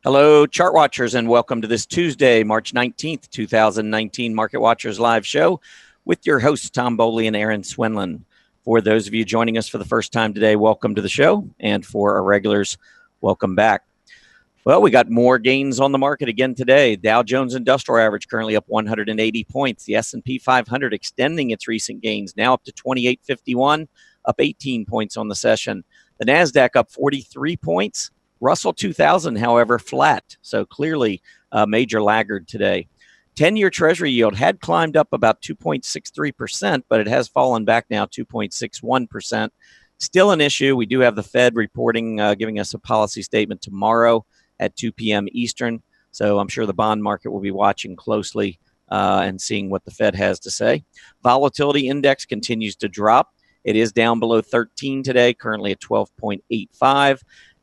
Hello, chart watchers, and welcome to this Tuesday, March 19th, 2019 Market Watchers live show with your hosts, Tom Bowley and Erin Swinland. For those of you joining us for the first time today, welcome to the show. And for our regulars, welcome back. Well, we got more gains on the market again today. Dow Jones Industrial Average currently up 180 points. The S&P 500 extending its recent gains, now up to 2851, up 18 points on the session. The NASDAQ up 43 points. Russell 2000, however, flat. So clearly a major laggard today. 10-year Treasury yield had climbed up about 2.63%, but it has fallen back now 2.61%. Still an issue. We do have the Fed reporting, giving us a policy statement tomorrow at 2 p.m. Eastern. So I'm sure the bond market will be watching closely and seeing what the Fed has to say. Volatility index continues to drop. It is down below 13 today, currently at 12.85.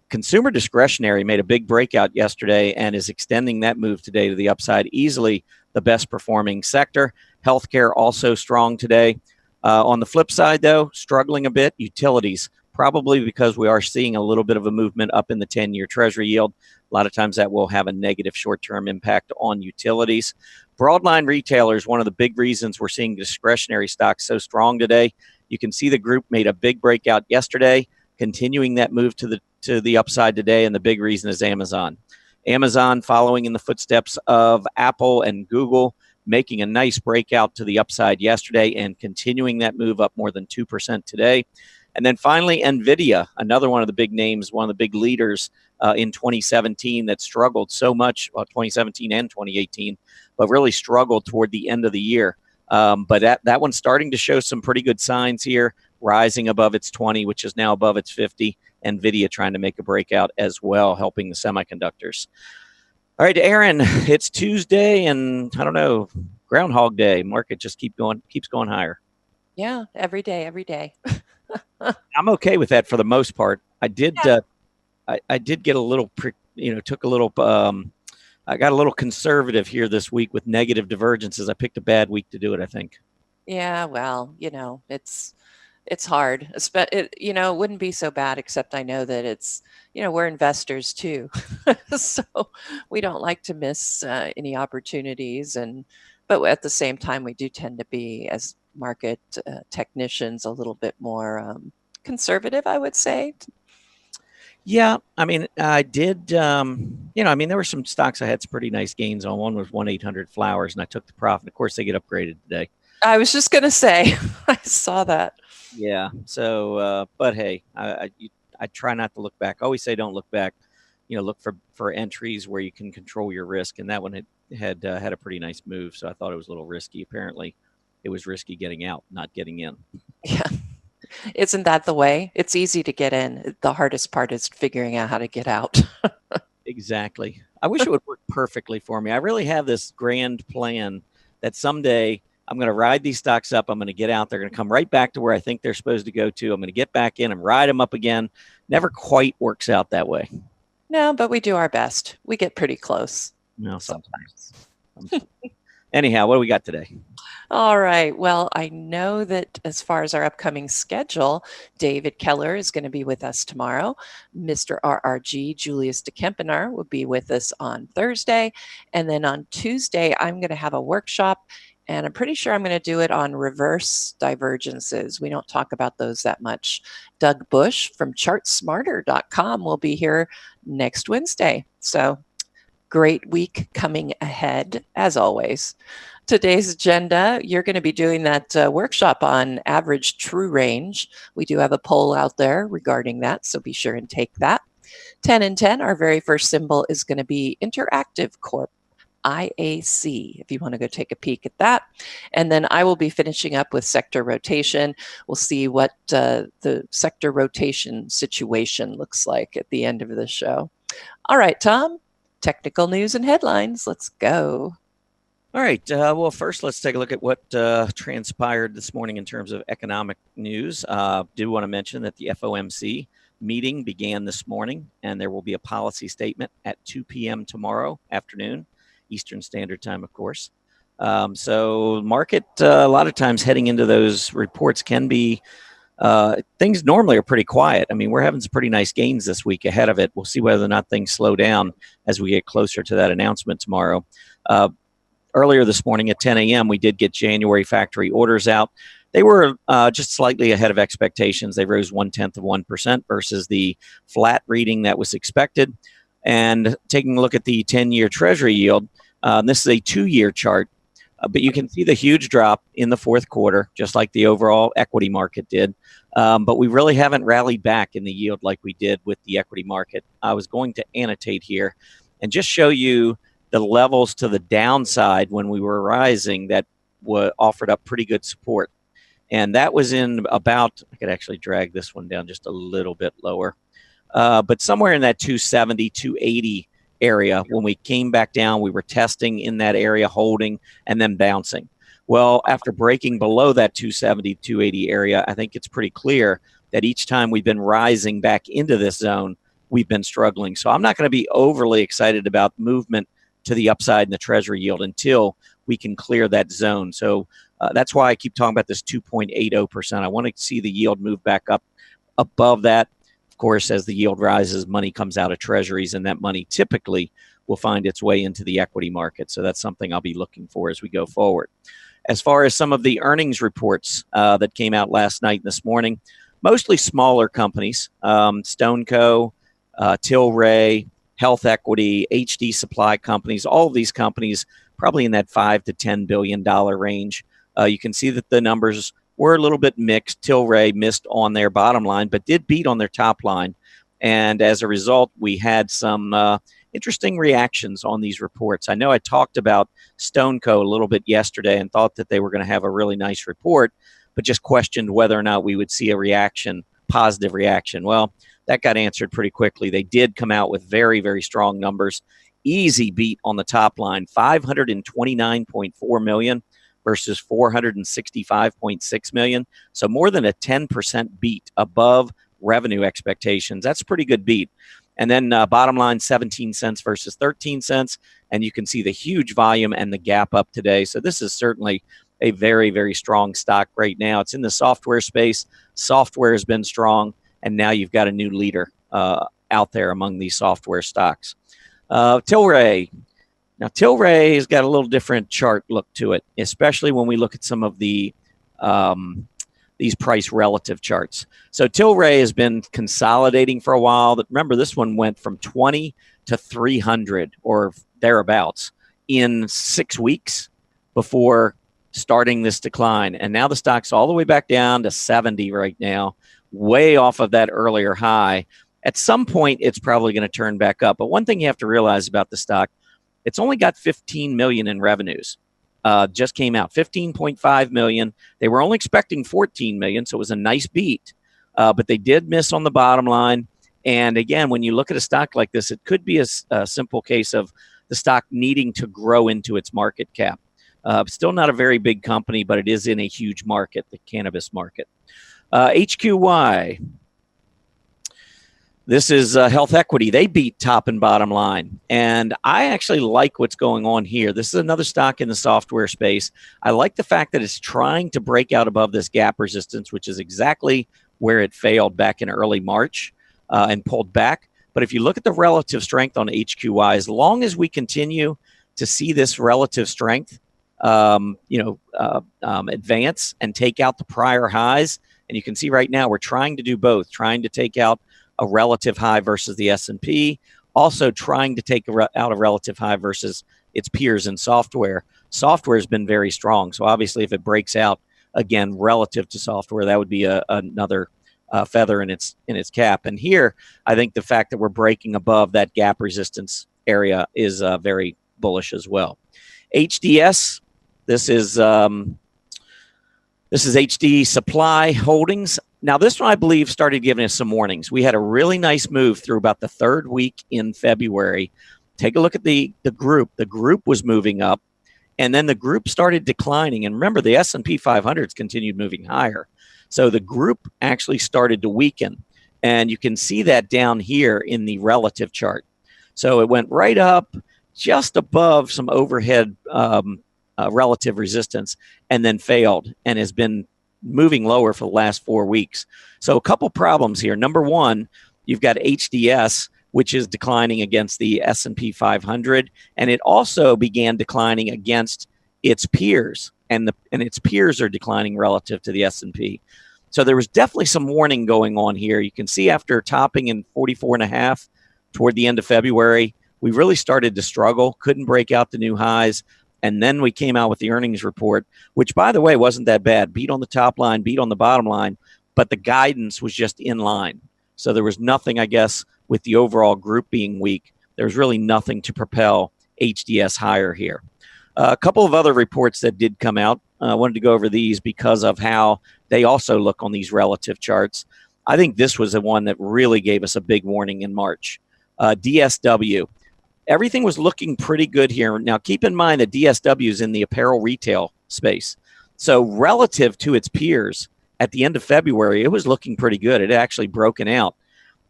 Consumer discretionary made a big breakout yesterday and is extending that move today to the upside, easily the best performing sector. Healthcare also strong today. On the flip side, though, struggling a bit, utilities, probably because we are seeing a little bit of a movement up in the 10-year Treasury yield. A lot of times that will have a negative short-term impact on utilities. Broadline retailers, one of the big reasons we're seeing discretionary stocks so strong today. You can see the group made a big breakout yesterday, continuing that move to the upside today, and the big reason is Amazon. Amazon following in the footsteps of Apple and Google, making a nice breakout to the upside yesterday and continuing that move up more than 2% today. And then finally, NVIDIA, another one of the big names, one of the big leaders in 2017 that struggled so much, well, 2017 and 2018, but really struggled toward the end of the year. But that one's starting to show some pretty good signs here, rising above its 20, which is now above its 50. NVIDIA trying to make a breakout as well, helping the semiconductors. All right, Erin, it's Tuesday, and I don't know, Groundhog Day. Market just keeps going higher. Yeah, every day. I'm okay with that for the most part. I did get a little, I got a little conservative here this week with negative divergences. I picked a bad week to do it, I think. Yeah, well, it's hard. It wouldn't be so bad, except I know that we're investors too. So we don't like to miss any opportunities. But at the same time, we do tend to be, as market technicians, a little bit more conservative, I would say. Yeah, I mean, I did, there were some stocks I had some pretty nice gains on. One was 1-800-Flowers, and I took the profit. Of course, they get upgraded today. I was just going to say, I saw that. Yeah. So, but hey, I try not to look back. I always say don't look back. Look for entries where you can control your risk. And that one had a pretty nice move. So I thought it was a little risky. Apparently, it was risky getting out, not getting in. Yeah. Isn't that the way? It's easy to get in. The hardest part is figuring out how to get out. Exactly. I wish it would work perfectly for me. I really have this grand plan that someday I'm going to ride these stocks up. I'm going to get out. They're going to come right back to where I think they're supposed to go to. I'm going to get back in and ride them up again. Never quite works out that way. No, but we do our best. We get pretty close. No, sometimes. Anyhow, what do we got today? All right. Well, I know that as far as our upcoming schedule, David Keller is going to be with us tomorrow. Mr. RRG, Julius de Kempenaar, will be with us on Thursday. And then on Tuesday, I'm going to have a workshop, and I'm pretty sure I'm going to do it on reverse divergences. We don't talk about those that much. Doug Bush from chartsmarter.com will be here next Wednesday. So great week coming ahead, as always. Today's agenda, you're going to be doing that workshop on average true range. We do have a poll out there regarding that, so be sure and take that. 10 and 10, our very first symbol is going to be Interactive Corp, IAC, if you want to go take a peek at that. And then I will be finishing up with sector rotation. We'll see what the sector rotation situation looks like at the end of the show. All right, Tom, technical news and headlines. Let's go. All right. Well, first, let's take a look at what transpired this morning in terms of economic news. Do want to mention that the FOMC meeting began this morning, and there will be a policy statement at 2 p.m. tomorrow afternoon, Eastern Standard Time, of course. So market, a lot of times heading into those reports can be things normally are pretty quiet. I mean, we're having some pretty nice gains this week ahead of it. We'll see whether or not things slow down as we get closer to that announcement tomorrow. Earlier this morning at 10 a.m., we did get January factory orders out. They were just slightly ahead of expectations. They rose 0.1% versus the flat reading that was expected. And taking a look at the 10-year Treasury yield, this is a 2-year chart, but you can see the huge drop in the fourth quarter, just like the overall equity market did. But we really haven't rallied back in the yield like we did with the equity market. I was going to annotate here and just show you the levels to the downside when we were rising that offered up pretty good support. And that was in about, I could actually drag this one down just a little bit lower, but somewhere in that 270, 280 area. When we came back down, we were testing in that area, holding, and then bouncing. Well, after breaking below that 270, 280 area, I think it's pretty clear that each time we've been rising back into this zone, we've been struggling. So I'm not going to be overly excited about movement to the upside in the Treasury yield until we can clear that zone. So that's why I keep talking about this 2.80%. I want to see the yield move back up above that. Of course, as the yield rises, money comes out of treasuries, and that money typically will find its way into the equity market. So that's something I'll be looking for as we go forward. As far as some of the earnings reports that came out last night and this morning, mostly smaller companies, Stoneco, Tilray, Health Equity, HD Supply companies, all of these companies probably in that $5 to $10 billion range. You can see that the numbers were a little bit mixed. Tilray missed on their bottom line, but did beat on their top line. And as a result, we had some interesting reactions on these reports. I know I talked about Stoneco a little bit yesterday and thought that they were going to have a really nice report, but just questioned whether or not we would see a reaction, positive reaction. Well, that got answered pretty quickly. They did come out with very, very strong numbers. Easy beat on the top line, $529.4 million versus $465.6 million. So more than a 10% beat above revenue expectations. That's a pretty good beat. And then bottom line, 17 cents versus 13 cents. And you can see the huge volume and the gap up today. So this is certainly a very, very strong stock right now. It's in the software space. Software has been strong. And now you've got a new leader out there among these software stocks. Tilray. Now, Tilray has got a little different chart look to it, especially when we look at some of the these price relative charts. So Tilray has been consolidating for a while. Remember, this one went from 20 to 300 or thereabouts in 6 weeks before starting this decline. And now the stock's all the way back down to 70 right now, way off of that earlier high. At some point, it's probably going to turn back up. But one thing you have to realize about the stock, it's only got 15 million in revenues. Just came out 15.5 million. They were only expecting 14 million, so it was a nice beat. But they did miss on the bottom line. And again, when you look at a stock like this, it could be a simple case of the stock needing to grow into its market cap. Still not a very big company, but it is in a huge market, the cannabis market. HQY. This is Health Equity. They beat top and bottom line. And I actually like what's going on here. This is another stock in the software space. I like the fact that it's trying to break out above this gap resistance, which is exactly where it failed back in early March and pulled back. But if you look at the relative strength on HQY, as long as we continue to see this relative strength, advance and take out the prior highs, and you can see right now we're trying to do both, trying to take out a relative high versus the S&P, also trying to take out a relative high versus its peers in software. Software has been very strong. So obviously if it breaks out again relative to software, that would be another feather in its cap. And here, I think the fact that we're breaking above that gap resistance area is very bullish as well. HDS, this is HD Supply Holdings. Now, this one, I believe, started giving us some warnings. We had a really nice move through about the third week in February. Take a look at the group. The group was moving up, and then the group started declining. And remember, the S&P 500's continued moving higher. So the group actually started to weaken, and you can see that down here in the relative chart. So it went right up just above some overhead relative resistance and then failed and has been moving lower for the last 4 weeks. So a couple problems here. Number one, you've got HDS, which is declining against the S&P 500, and it also began declining against its peers, and its peers are declining relative to the S&P. So there was definitely some warning going on here. You can see after topping in 44.5 toward the end of February, we really started to struggle, couldn't break out the new highs. And then we came out with the earnings report, which, by the way, wasn't that bad. Beat on the top line, beat on the bottom line, but the guidance was just in line. So there was nothing, I guess, with the overall group being weak. There was really nothing to propel HDS higher here. A couple of other reports that did come out. I wanted to go over these because of how they also look on these relative charts. I think this was the one that really gave us a big warning in March. DSW. Everything was looking pretty good here. Now, keep in mind that DSW is in the apparel retail space. So relative to its peers at the end of February, it was looking pretty good. It had actually broken out.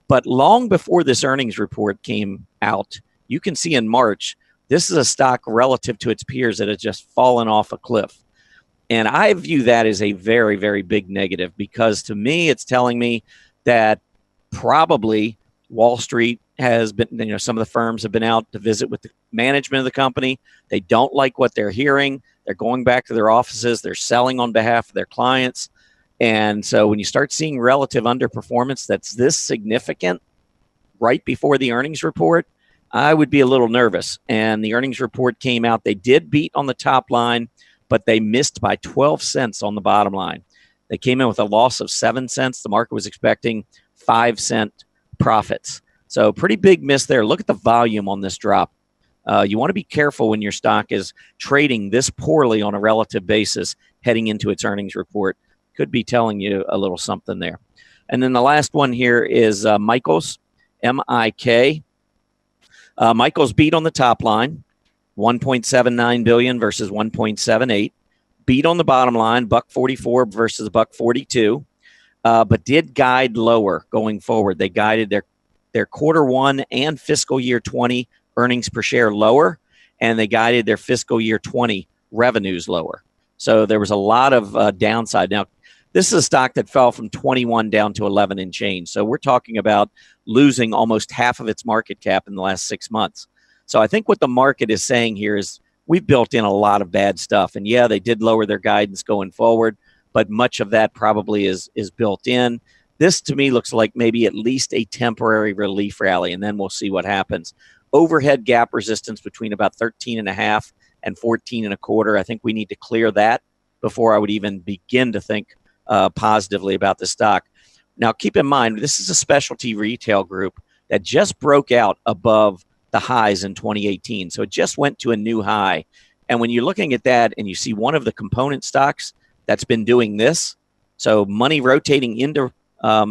But long before this earnings report came out, you can see in March, this is a stock relative to its peers that has just fallen off a cliff. And I view that as a very, very big negative, because to me, it's telling me that probably Wall Street has been, some of the firms have been out to visit with the management of the company. They don't like what they're hearing. They're going back to their offices. They're selling on behalf of their clients. And so when you start seeing relative underperformance that's this significant right before the earnings report, I would be a little nervous. And the earnings report came out. They did beat on the top line, but they missed by 12 cents on the bottom line. They came in with a loss of 7 cents. The market was expecting 5-cent profits. So pretty big miss there. Look at the volume on this drop. You want to be careful when your stock is trading this poorly on a relative basis heading into its earnings report. Could be telling you a little something there. And then the last one here is Michaels, M-I-K. Michaels beat on the top line, $1.79 billion versus $1.78. Beat on the bottom line, $1.44 versus $1.42. But did guide lower going forward. They guided their quarter one and fiscal year 20 earnings per share lower, and they guided their fiscal year 20 revenues lower. So there was a lot of downside. Now, this is a stock that fell from 21 down to 11 and change. So we're talking about losing almost half of its market cap in the last 6 months. So I think what the market is saying here is we've built in a lot of bad stuff. And yeah, they did lower their guidance going forward, but much of that probably is built in. This, to me, looks like maybe at least a temporary relief rally, and then we'll see what happens. Overhead gap resistance between about 13.5 and 14.25. I think we need to clear that before I would even begin to think positively about the stock. Now, keep in mind, this is a specialty retail group that just broke out above the highs in 2018. So it just went to a new high. And when you're looking at that and you see one of the component stocks that's been doing this, so money rotating into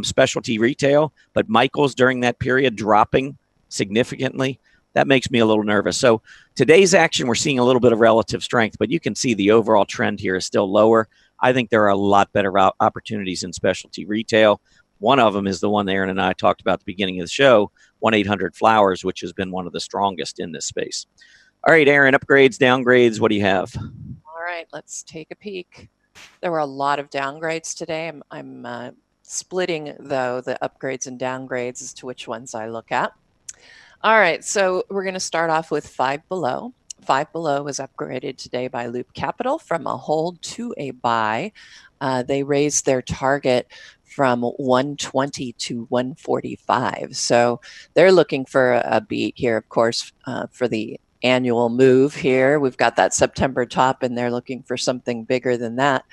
specialty retail, but Michaels during that period dropping significantly, that makes me a little nervous. So today's action, we're seeing a little bit of relative strength, but you can see the overall trend here is still lower. I think there are a lot better opportunities in specialty retail. One of them is the one Erin and I talked about at the beginning of the show, 1-800-Flowers, which has been one of the strongest in this space. All right, Erin, upgrades, downgrades, what do you have? All right, let's take a peek. There were a lot of downgrades today. I'm splitting, though, the upgrades and downgrades as to which ones I look at. All right, so we're going to start off with Five Below. Five Below was upgraded today by Loop Capital from a hold to a buy. They raised their target from 120 to 145. So they're looking for a beat here, of course, for the annual move here. We've got that September top, and they're looking for something bigger than that.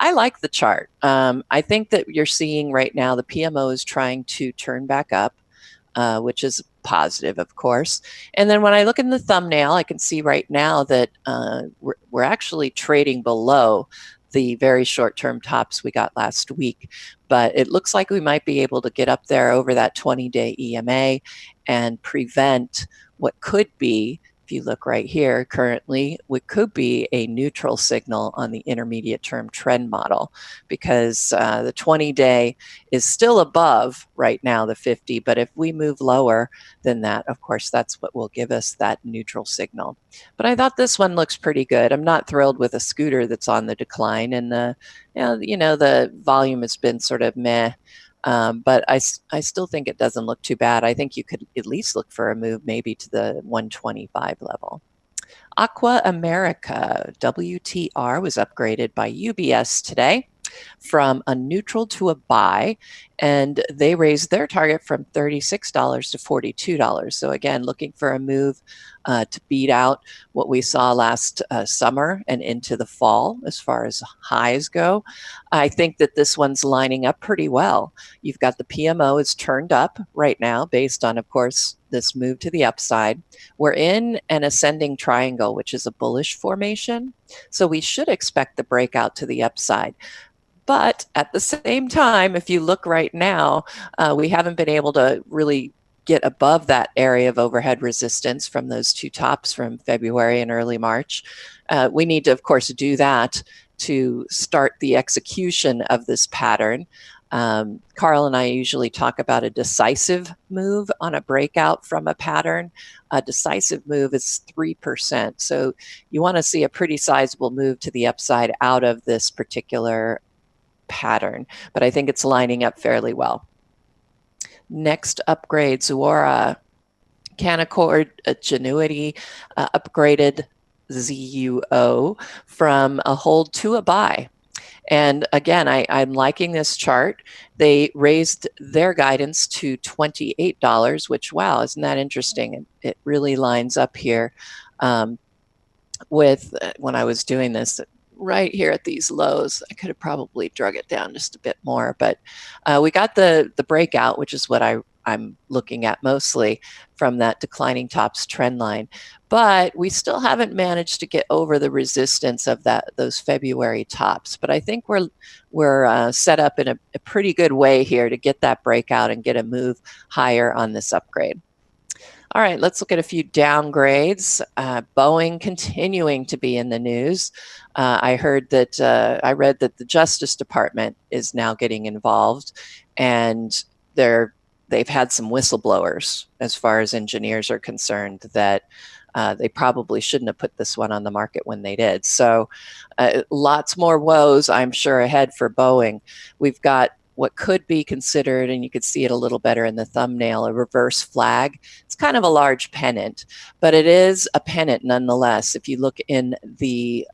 I like the chart. I think that you're seeing right now the PMO is trying to turn back up, which is positive, of course. And then when I look in the thumbnail, I can see right now that we're actually trading below the very short-term tops we got last week. But it looks like we might be able to get up there over that 20-day EMA and prevent what could be if you look right here, currently, it could be a neutral signal on the intermediate term trend model, because the 20-day is still above right now the 50, but if we move lower than that, of course, that's what will give us that neutral signal. But I thought this one looks pretty good. I'm not thrilled with a scooter that's on the decline, and the volume has been sort of meh. But I still think it doesn't look too bad. I think you could at least look for a move maybe to the 125 level. Aqua America, WTR, was upgraded by UBS today from a neutral to a buy, and they raised their target from $36 to $42. So again, looking for a move to beat out what we saw last summer and into the fall as far as highs go. I think that this one's lining up pretty well. You've got the PMO is turned up right now based on, of course, this move to the upside. We're in an ascending triangle, which is a bullish formation. So we should expect the breakout to the upside. But at the same time, if you look right now, we haven't been able to really get above that area of overhead resistance from those two tops from February and early March. We need to, of course, do that to start the execution of this pattern. Carl and I usually talk about a decisive move on a breakout from a pattern. A decisive move is 3%. So you want to see a pretty sizable move to the upside out of this particular pattern, but I think it's lining up fairly well. Next upgrade, Zuora, Canaccord Genuity upgraded ZUO from a hold to a buy. And again, I'm liking this chart. They raised their guidance to $28, which, wow, isn't that interesting? It really lines up here with when I was doing this right here at these lows. I could have probably drug it down just a bit more, but we got the breakout, which is what I'm looking at mostly from that declining tops trend line. But we still haven't managed to get over the resistance of those February tops. But I think we're set up in a pretty good way here to get that breakout and get a move higher on this upgrade. All right, let's look at a few downgrades. Boeing continuing to be in the news. I read that the Justice Department is now getting involved, and they've had some whistleblowers as far as engineers are concerned that they probably shouldn't have put this one on the market when they did. So lots more woes, I'm sure, ahead for Boeing. We've got what could be considered, and you could see it a little better in the thumbnail, a reverse flag. It's kind of a large pennant, but it is a pennant nonetheless if you look in the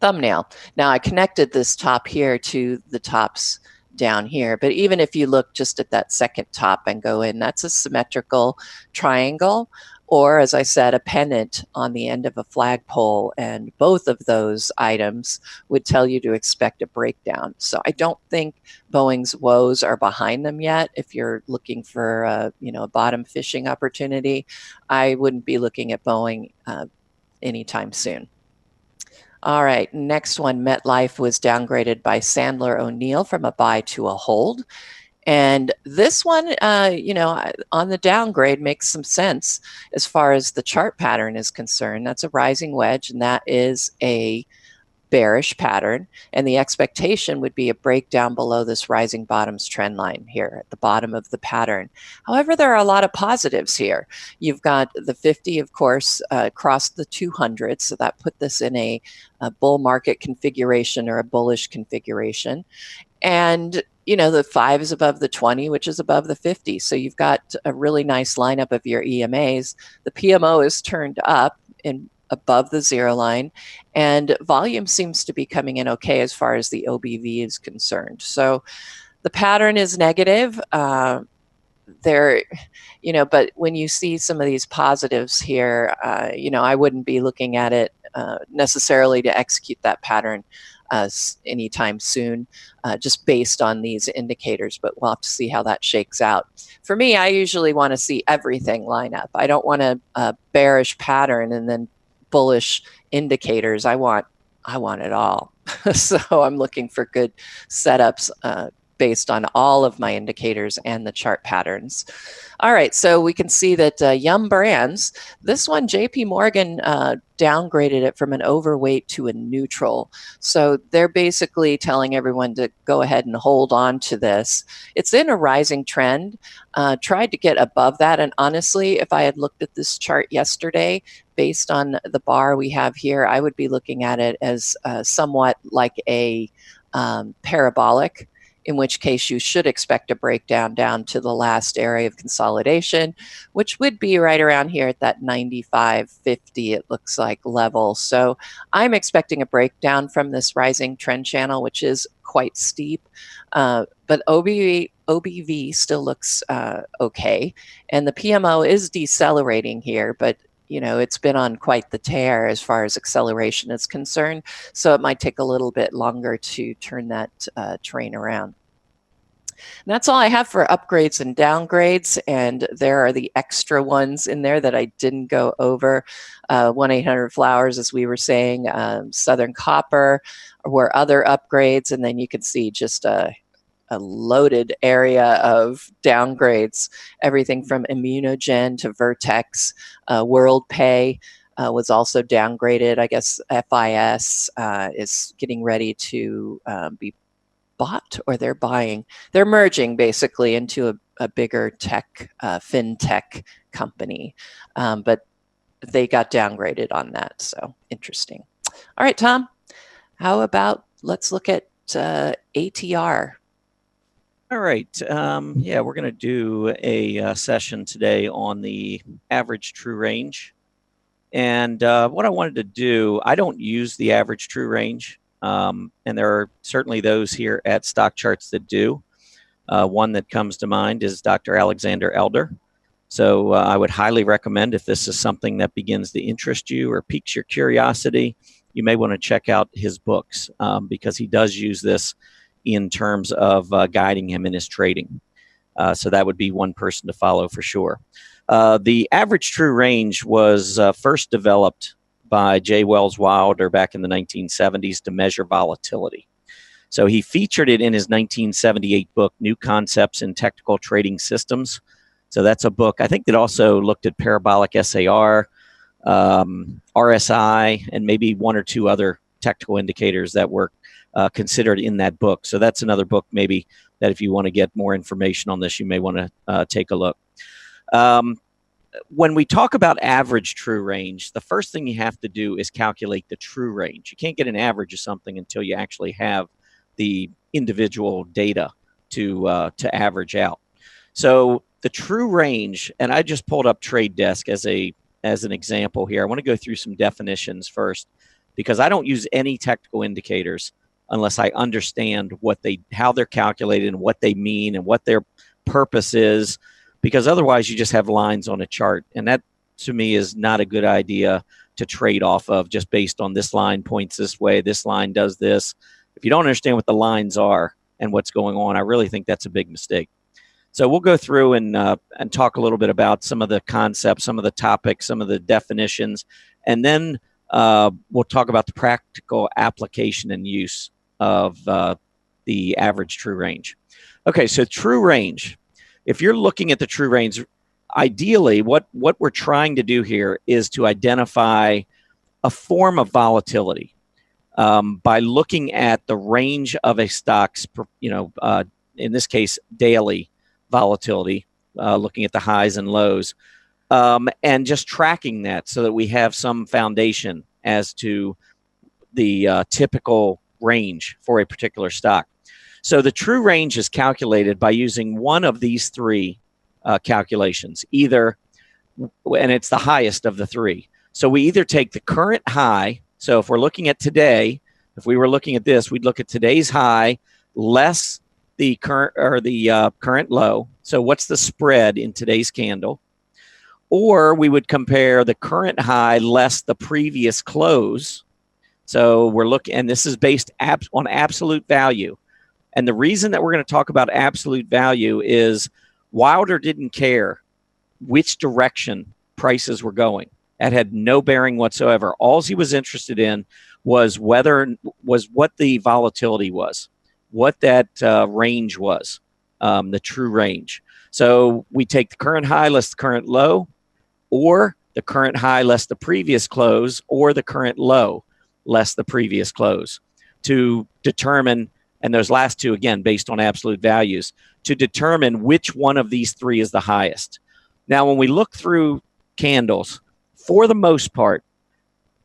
thumbnail. Now I connected this top here to the tops down here, but even if you look just at that second top and go in, that's a symmetrical triangle, or as I said, a pennant on the end of a flagpole, and both of those items would tell you to expect a breakdown. So I don't think Boeing's woes are behind them yet. If you're looking for a bottom fishing opportunity, I wouldn't be looking at Boeing anytime soon. All right, next one, MetLife was downgraded by Sandler O'Neill from a buy to a hold. And this one, on the downgrade makes some sense as far as the chart pattern is concerned. That's a rising wedge, and that is a bearish pattern. And the expectation would be a breakdown below this rising bottoms trend line here at the bottom of the pattern. However, there are a lot of positives here. You've got the 50, of course, crossed the 200, so that put this in a bull market configuration or a bullish configuration. And the 5 is above the 20, which is above the 50. So you've got a really nice lineup of your EMAs. The PMO is turned up in above the 0 line, and volume seems to be coming in okay as far as the OBV is concerned. So the pattern is negative. But when you see some of these positives here, I wouldn't be looking at it necessarily to execute that pattern anytime soon, just based on these indicators, but we'll have to see how that shakes out. For me, I usually want to see everything line up. I don't want a bearish pattern and then bullish indicators. I want it all. So I'm looking for good setups based on all of my indicators and the chart patterns. All right, so we can see that Yum Brands, this one, JP Morgan downgraded it from an overweight to a neutral. So they're basically telling everyone to go ahead and hold on to this. It's in a rising trend, tried to get above that. And honestly, if I had looked at this chart yesterday, based on the bar we have here, I would be looking at it as somewhat like a parabolic, in which case you should expect a breakdown down to the last area of consolidation, which would be right around here at that 95.50, it looks like, level. So I'm expecting a breakdown from this rising trend channel, which is quite steep. But OBV still looks okay. And the PMO is decelerating here, but it's been on quite the tear as far as acceleration is concerned. So it might take a little bit longer to turn that train around. And that's all I have for upgrades and downgrades. And there are the extra ones in there that I didn't go over. 1-800-Flowers, as we were saying, Southern Copper were other upgrades. And then you can see just a loaded area of downgrades, everything from Immunogen to Vertex. WorldPay was also downgraded. I guess FIS is getting ready to be bought, or they're merging basically into a bigger tech, fintech company. But they got downgraded on that, so interesting. All right, Tom, how about let's look at ATR. All right. Yeah, we're going to do a session today on the average true range. And what I wanted to do, I don't use the average true range. And there are certainly those here at StockCharts that do. One that comes to mind is Dr. Alexander Elder. So I would highly recommend, if this is something that begins to interest you or piques your curiosity, you may want to check out his books because he does use this in terms of guiding him in his trading. So that would be one person to follow for sure. The average true range was first developed by J. Wells Wilder back in the 1970s to measure volatility. So he featured it in his 1978 book, New Concepts in Technical Trading Systems. So that's a book, I think, that also looked at parabolic SAR, RSI, and maybe one or two other technical indicators that were considered in that book. So that's another book maybe that if you want to get more information on this, you may want to take a look. When we talk about average true range, the first thing you have to do is calculate the true range. You can't get an average of something until you actually have the individual data to average out. So the true range, and I just pulled up Trade Desk as an example here. I want to go through some definitions first, because I don't use any technical indicators unless I understand how they're calculated and what they mean and what their purpose is, because otherwise you just have lines on a chart. And that, to me, is not a good idea to trade off of just based on this line points this way, this line does this. If you don't understand what the lines are and what's going on, I really think that's a big mistake. So we'll go through and talk a little bit about some of the concepts, some of the topics, some of the definitions, and then we'll talk about the practical application and use of the average true range. Okay, so true range. If you're looking at the true range, ideally what we're trying to do here is to identify a form of volatility by looking at the range of a stock's, in this case, daily volatility, looking at the highs and lows, and just tracking that so that we have some foundation as to the typical range for a particular stock. So the true range is calculated by using one of these three calculations, and it's the highest of the three. So we either take the current high. So if we're looking at today, if we were looking at this, we'd look at today's high less the current low. So what's the spread in today's candle? Or we would compare the current high less the previous close. So we're looking, and this is based on absolute value. And the reason that we're going to talk about absolute value is Wilder didn't care which direction prices were going. That had no bearing whatsoever. All he was interested in was what the volatility was. what that range was, the true range. So we take the current high less the current low, or the current high less the previous close, or the current low less the previous close, to determine, and those last two, again, based on absolute values, to determine which one of these three is the highest. Now, when we look through candles, for the most part,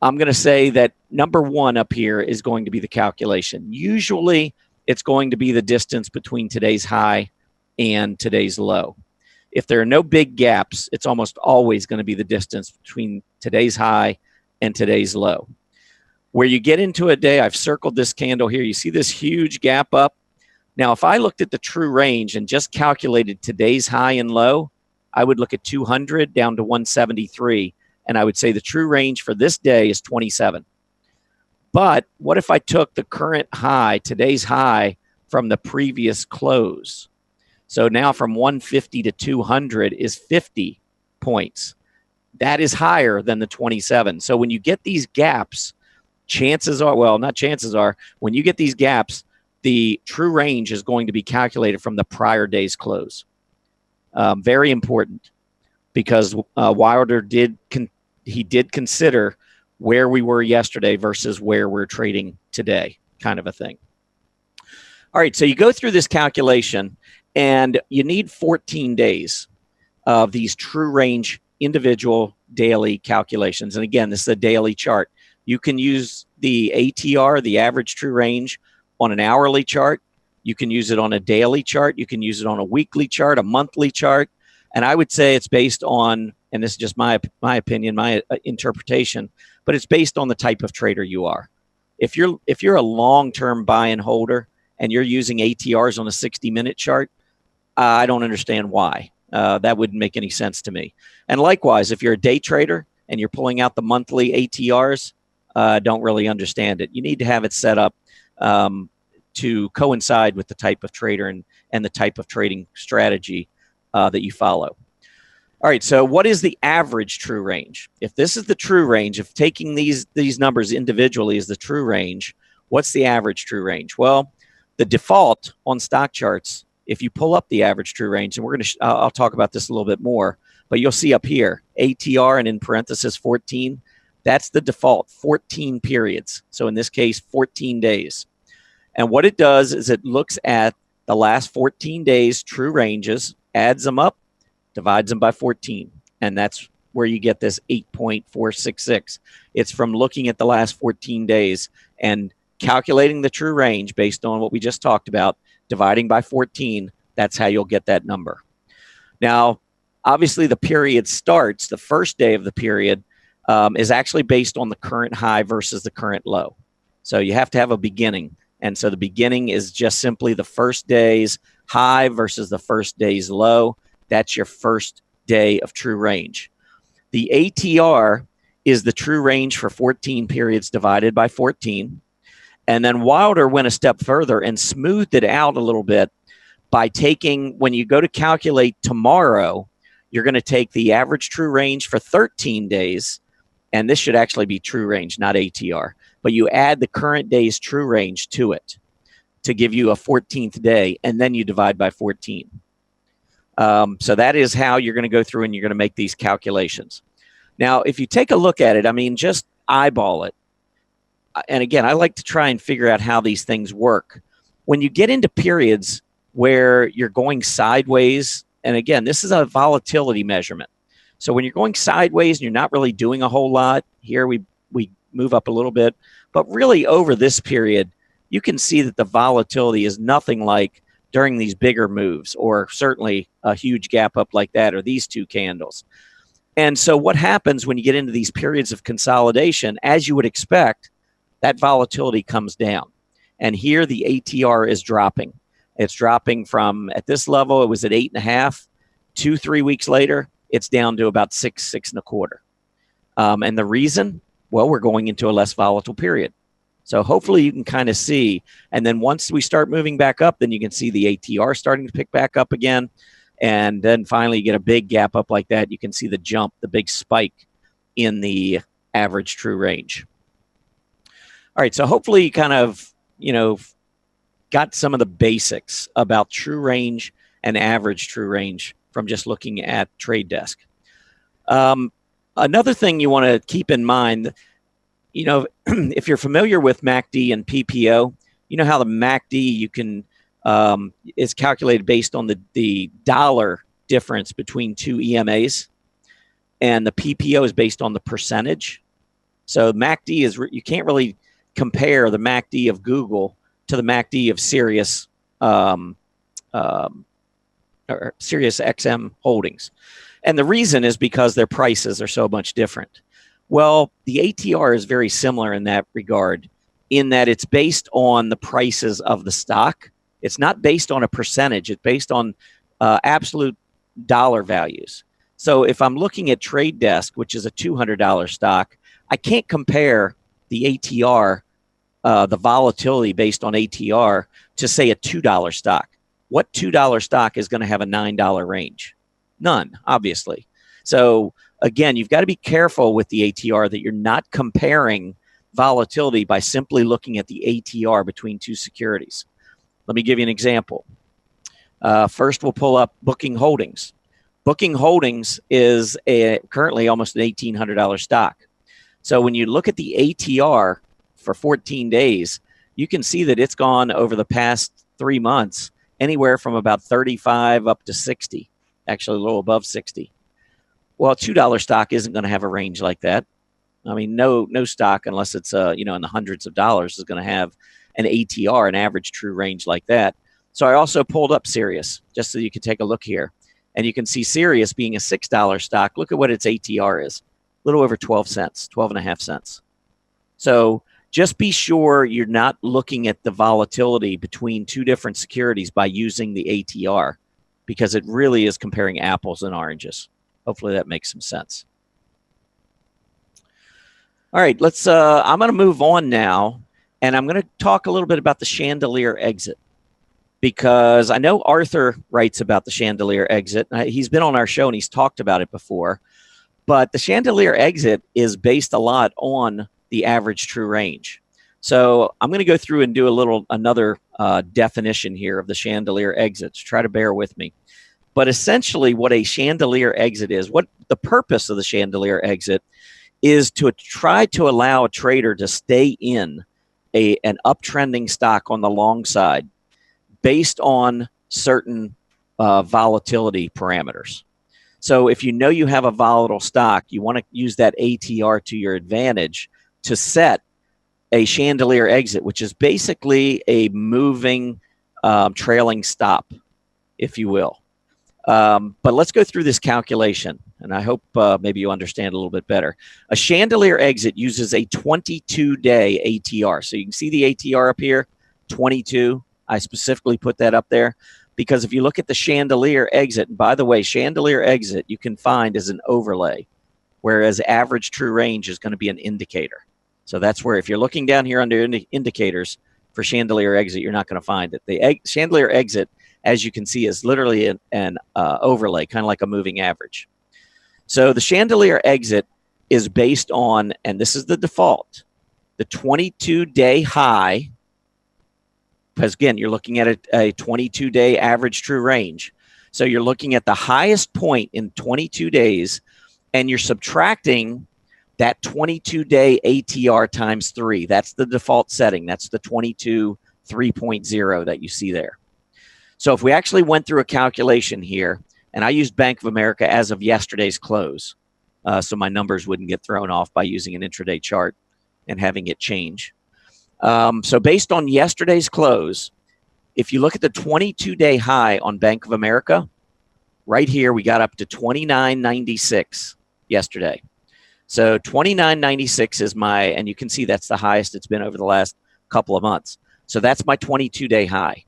I'm going to say that number one up here is going to be the calculation. Usually, it's going to be the distance between today's high and today's low. If there are no big gaps, it's almost always going to be the distance between today's high and today's low. Where you get into a day, I've circled this candle here. You see this huge gap up? Now, if I looked at the true range and just calculated today's high and low, I would look at 200 down to 173, and I would say the true range for this day is 27. But what if I took the current high, today's high, from the previous close? So now from 150 to 200 is 50 points. That is higher than the 27. So when you get these gaps, chances are, well, not chances are, when you get these gaps, the true range is going to be calculated from the prior day's close. Very important, because Wilder did consider where we were yesterday versus where we're trading today, kind of a thing. All right, so you go through this calculation, and you need 14 days of these true range individual daily calculations. And again, this is a daily chart. You can use the ATR, the average true range, on an hourly chart. You can use it on a daily chart. You can use it on a weekly chart, a monthly chart. And I would say it's based on, and this is just my opinion, my interpretation, but it's based on the type of trader you are. If you're a long-term buy and holder and you're using ATRs on a 60-minute chart, I don't understand why. That wouldn't make any sense to me. And likewise, if you're a day trader and you're pulling out the monthly ATRs, don't really understand it. You need to have it set up to coincide with the type of trader and the type of trading strategy that you follow. All right, so what is the average true range? If this is the true range, if taking these numbers individually is the true range, what's the average true range? Well, the default on stock charts, if you pull up the average true range, and I'll talk about this a little bit more, but you'll see up here, ATR and in parenthesis 14, that's the default, 14 periods. So in this case, 14 days. And what it does is it looks at the last 14 days true ranges, adds them up, divides them by 14. And that's where you get this 8.466. It's from looking at the last 14 days and calculating the true range based on what we just talked about, dividing by 14. That's how you'll get that number. Now, obviously, the period starts, the first day of the period is actually based on the current high versus the current low. So you have to have a beginning. And so the beginning is just simply the first day's high versus the first day's low. That's your first day of true range. The ATR is the true range for 14 periods divided by 14. And then Wilder went a step further and smoothed it out a little bit by taking, when you go to calculate tomorrow, you're going to take the average true range for 13 days. And this should actually be true range, not ATR. But you add the current day's true range to it to give you a 14th day, and then you divide by 14. So that is how you're going to go through and you're going to make these calculations. Now, if you take a look at it, I mean, just eyeball it. And again, I like to try and figure out how these things work. When you get into periods where you're going sideways, and again, this is a volatility measurement. So when you're going sideways and you're not really doing a whole lot, here we move up a little bit, but really over this period, you can see that the volatility is nothing like during these bigger moves, or certainly a huge gap up like that, or these two candles. And so what happens when you get into these periods of consolidation, as you would expect, that volatility comes down. And here the ATR is dropping. It's dropping from, at this level, it was at 8.5. 2-3 weeks later, it's down to about 6.25. And the reason? Well, we're going into a less volatile period. So hopefully you can kind of see. And then once we start moving back up, then you can see the ATR starting to pick back up again. And then finally you get a big gap up like that. You can see the jump, the big spike in the average true range. All right, so hopefully you kind of, got some of the basics about true range and average true range from just looking at Trade Desk. Another thing you want to keep in mind, you know, if you're familiar with MACD and PPO, you know how the MACD you can is calculated based on the dollar difference between two EMAs, and the PPO is based on the percentage. So MACD is, you can't really compare the MACD of Google to the MACD of Sirius or Sirius XM Holdings. And the reason is because their prices are so much different. Well, the ATR is very similar in that regard, in that it's based on the prices of the stock. It's not based on a percentage. It's based on absolute dollar values. So if I'm looking at Trade Desk, which is a $200 stock, I can't compare the ATR, the volatility based on ATR, to say a $2 stock. What $2 stock is going to have a $9 range? None, obviously. So again, you've got to be careful with the ATR that you're not comparing volatility by simply looking at the ATR between two securities. Let me give you an example. First, we'll pull up Booking Holdings. Booking Holdings is currently almost an $1,800 stock. So when you look at the ATR for 14 days, you can see that it's gone over the past 3 months anywhere from about 35 up to 60, actually a little above 60. Well, a $2 stock isn't going to have a range like that. I mean, no stock, unless it's in the hundreds of dollars, is going to have an ATR, an average true range like that. So I also pulled up Sirius just so you can take a look here. And you can see Sirius being a $6 stock. Look at what its ATR is. A little over 12 cents, 12 and a half cents. So just be sure you're not looking at the volatility between two different securities by using the ATR, because it really is comparing apples and oranges. Hopefully that makes some sense. All right, I'm going to move on now, and I'm going to talk a little bit about the Chandelier Exit, because I know Arthur writes about the Chandelier Exit. He's been on our show and he's talked about it before. But the Chandelier Exit is based a lot on the average true range. So I'm going to go through and do another definition here of the Chandelier Exit. Try to bear with me. But essentially what a Chandelier Exit is, what the purpose of the Chandelier Exit is, to try to allow a trader to stay in an uptrending stock on the long side based on certain volatility parameters. So if you know you have a volatile stock, you want to use that ATR to your advantage to set a Chandelier Exit, which is basically a moving trailing stop, if you will. But let's go through this calculation, and I hope maybe you understand a little bit better. A Chandelier Exit uses a 22-day ATR. So you can see the ATR up here, 22. I specifically put that up there because if you look at the Chandelier Exit, and by the way, Chandelier Exit you can find as an overlay, whereas average true range is going to be an indicator. So that's where, if you're looking down here under indicators for Chandelier Exit, you're not going to find it. The Chandelier Exit, as you can see, is literally an overlay, kind of like a moving average. So the Chandelier Exit is based on, and this is the default, the 22-day high, because again, you're looking at a 22-day average true range. So you're looking at the highest point in 22 days, and you're subtracting that 22-day ATR times 3. That's the default setting. That's the 22 3.0 that you see there. So if we actually went through a calculation here, and I used Bank of America as of yesterday's close, so my numbers wouldn't get thrown off by using an intraday chart and having it change. So based on yesterday's close, if you look at the 22-day high on Bank of America, right here we got up to 29.96 yesterday. So 29.96 is and you can see that's the highest it's been over the last couple of months. So that's my 22-day high.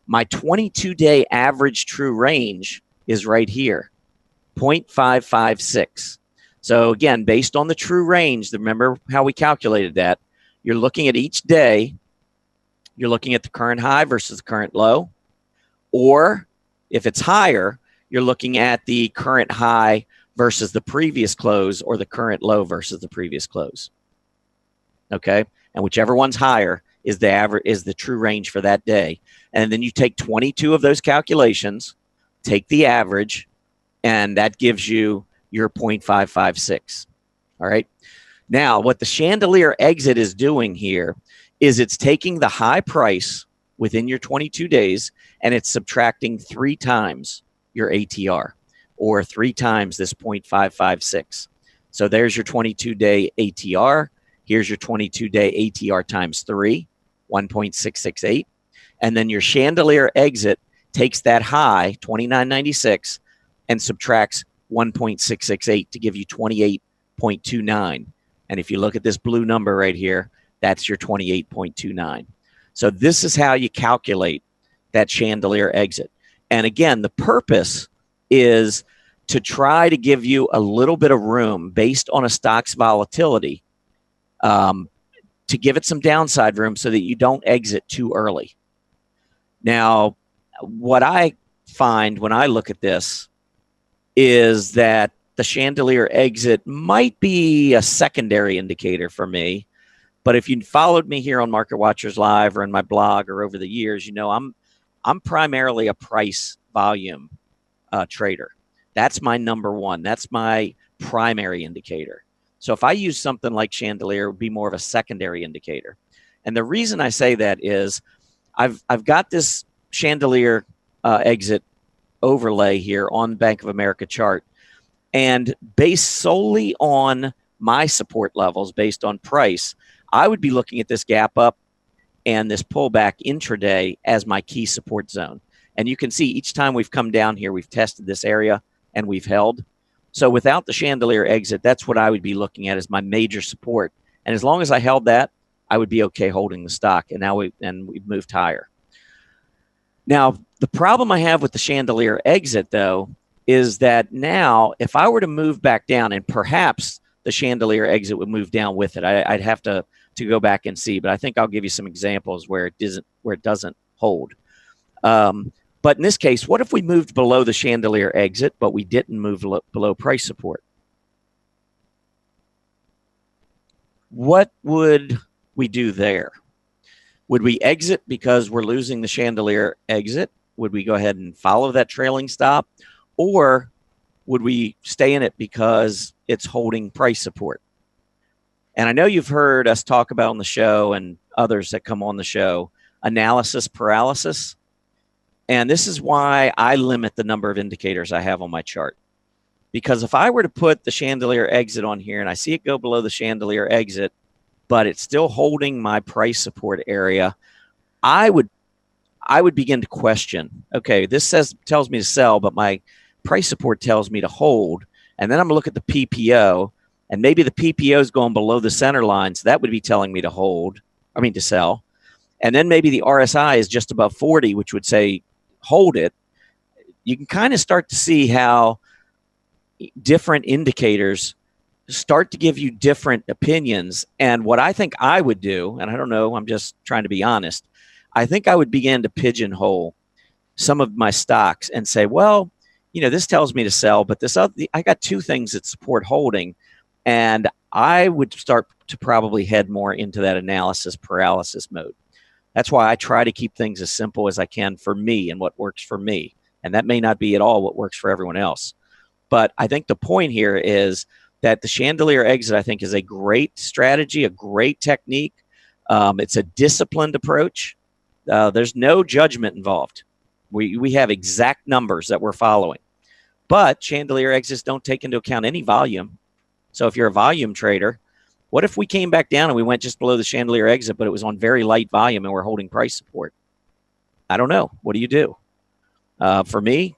My 22-day average true range is right here, 0.556. So again, based on the true range, remember how we calculated that, you're looking at each day, you're looking at the current high versus the current low, or if it's higher, you're looking at the current high versus the previous close, or the current low versus the previous close. Okay, and whichever one's higher is the average, is the true range for that day. And then you take 22 of those calculations, take the average, and that gives you your 0.556. All right. Now, what the Chandelier Exit is doing here is it's taking the high price within your 22 days and it's subtracting 3 times your ATR, or 3 times this 0.556. So there's your 22-day ATR. Here's your 22-day ATR times 3, 1.668. And then your Chandelier Exit takes that high, 29.96, and subtracts 1.668 to give you 28.29. And if you look at this blue number right here, that's your 28.29. So this is how you calculate that Chandelier Exit. And again, the purpose is to try to give you a little bit of room based on a stock's volatility, to give it some downside room so that you don't exit too early. Now, what I find when I look at this is that the Chandelier Exit might be a secondary indicator for me. But if you followed me here on Market Watchers Live or in my blog or over the years, you know I'm primarily a price volume trader. That's my number one. That's my primary indicator. So if I use something like Chandelier, it would be more of a secondary indicator. And the reason I say that is I've got this Chandelier Exit overlay here on Bank of America chart. And based solely on my support levels, based on price, I would be looking at this gap up and this pullback intraday as my key support zone. And you can see each time we've come down here, we've tested this area and we've held. So without the Chandelier Exit, that's what I would be looking at as my major support. And as long as I held that, I would be okay holding the stock. And now we've moved higher. Now, the problem I have with the Chandelier Exit, though, is that now if I were to move back down, and perhaps the Chandelier Exit would move down with it, I'd have to go back and see. But I think I'll give you some examples where it doesn't hold. But in this case, what if we moved below the Chandelier Exit, but we didn't move below price support? What would we do there? Would we exit because we're losing the Chandelier Exit? Would we go ahead and follow that trailing stop? Or would we stay in it because it's holding price support? And I know you've heard us talk about on the show and others that come on the show, analysis paralysis. And this is why I limit the number of indicators I have on my chart. Because if I were to put the Chandelier Exit on here and I see it go below the Chandelier Exit, but it's still holding my price support area, I would begin to question, okay, this tells me to sell, but my price support tells me to hold. And then I'm going to look at the PPO, and maybe the PPO is going below the center line, so that would be telling me to sell. And then maybe the RSI is just above 40, which would say hold it. You can kind of start to see how different indicators start to give you different opinions. And what I think I would do, and I don't know, I'm just trying to be honest, I think I would begin to pigeonhole some of my stocks and say, well, you know, this tells me to sell, but this other, I got 2 things that support holding. And I would start to probably head more into that analysis paralysis mode. That's why I try to keep things as simple as I can for me and what works for me. And that may not be at all what works for everyone else. But I think the point here is that the Chandelier Exit, I think, is a great strategy, a great technique. It's a disciplined approach. There's no judgment involved. We have exact numbers that we're following. But Chandelier Exits don't take into account any volume. So if you're a volume trader, what if we came back down and we went just below the Chandelier Exit, but it was on very light volume and we're holding price support? I don't know. What do you do? For me,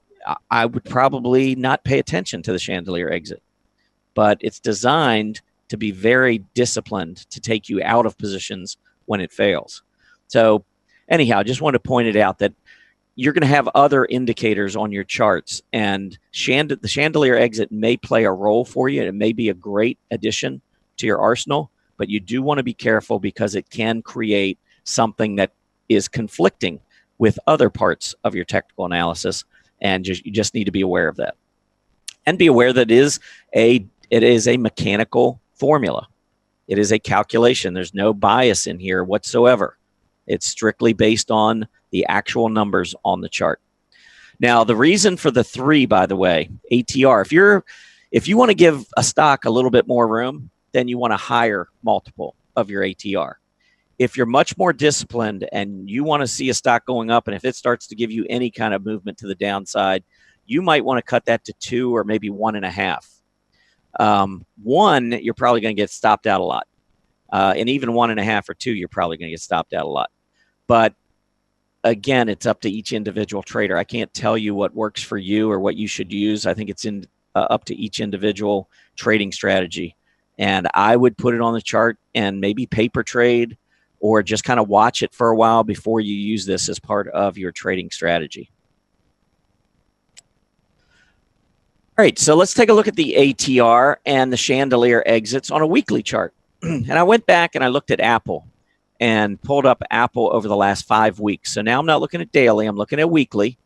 I would probably not pay attention to the Chandelier Exit. But it's designed to be very disciplined to take you out of positions when it fails. So anyhow, I just want to point it out that you're going to have other indicators on your charts, and the Chandelier Exit may play a role for you. It may be a great addition to your arsenal, but you do want to be careful because it can create something that is conflicting with other parts of your technical analysis, and you just need to be aware of that. And be aware that it is a mechanical formula. It is a calculation. There's no bias in here whatsoever. It's strictly based on the actual numbers on the chart. Now, the reason for the 3, by the way, ATR, if you want to give a stock a little bit more room, then you want a higher multiple of your ATR. If you're much more disciplined and you want to see a stock going up, and if it starts to give you any kind of movement to the downside, you might want to cut that to 2 or maybe 1.5. 1, you're probably going to get stopped out a lot. And even 1.5 or 2, you're probably going to get stopped out a lot. But again, it's up to each individual trader. I can't tell you what works for you or what you should use. I think it's up to each individual trading strategy. And I would put it on the chart and maybe paper trade or just kind of watch it for a while before you use this as part of your trading strategy. All right, so let's take a look at the ATR and the Chandelier Exits on a weekly chart. And I went back and I looked at Apple and pulled up Apple over the last 5 weeks. So now I'm not looking at daily, I'm looking at weekly.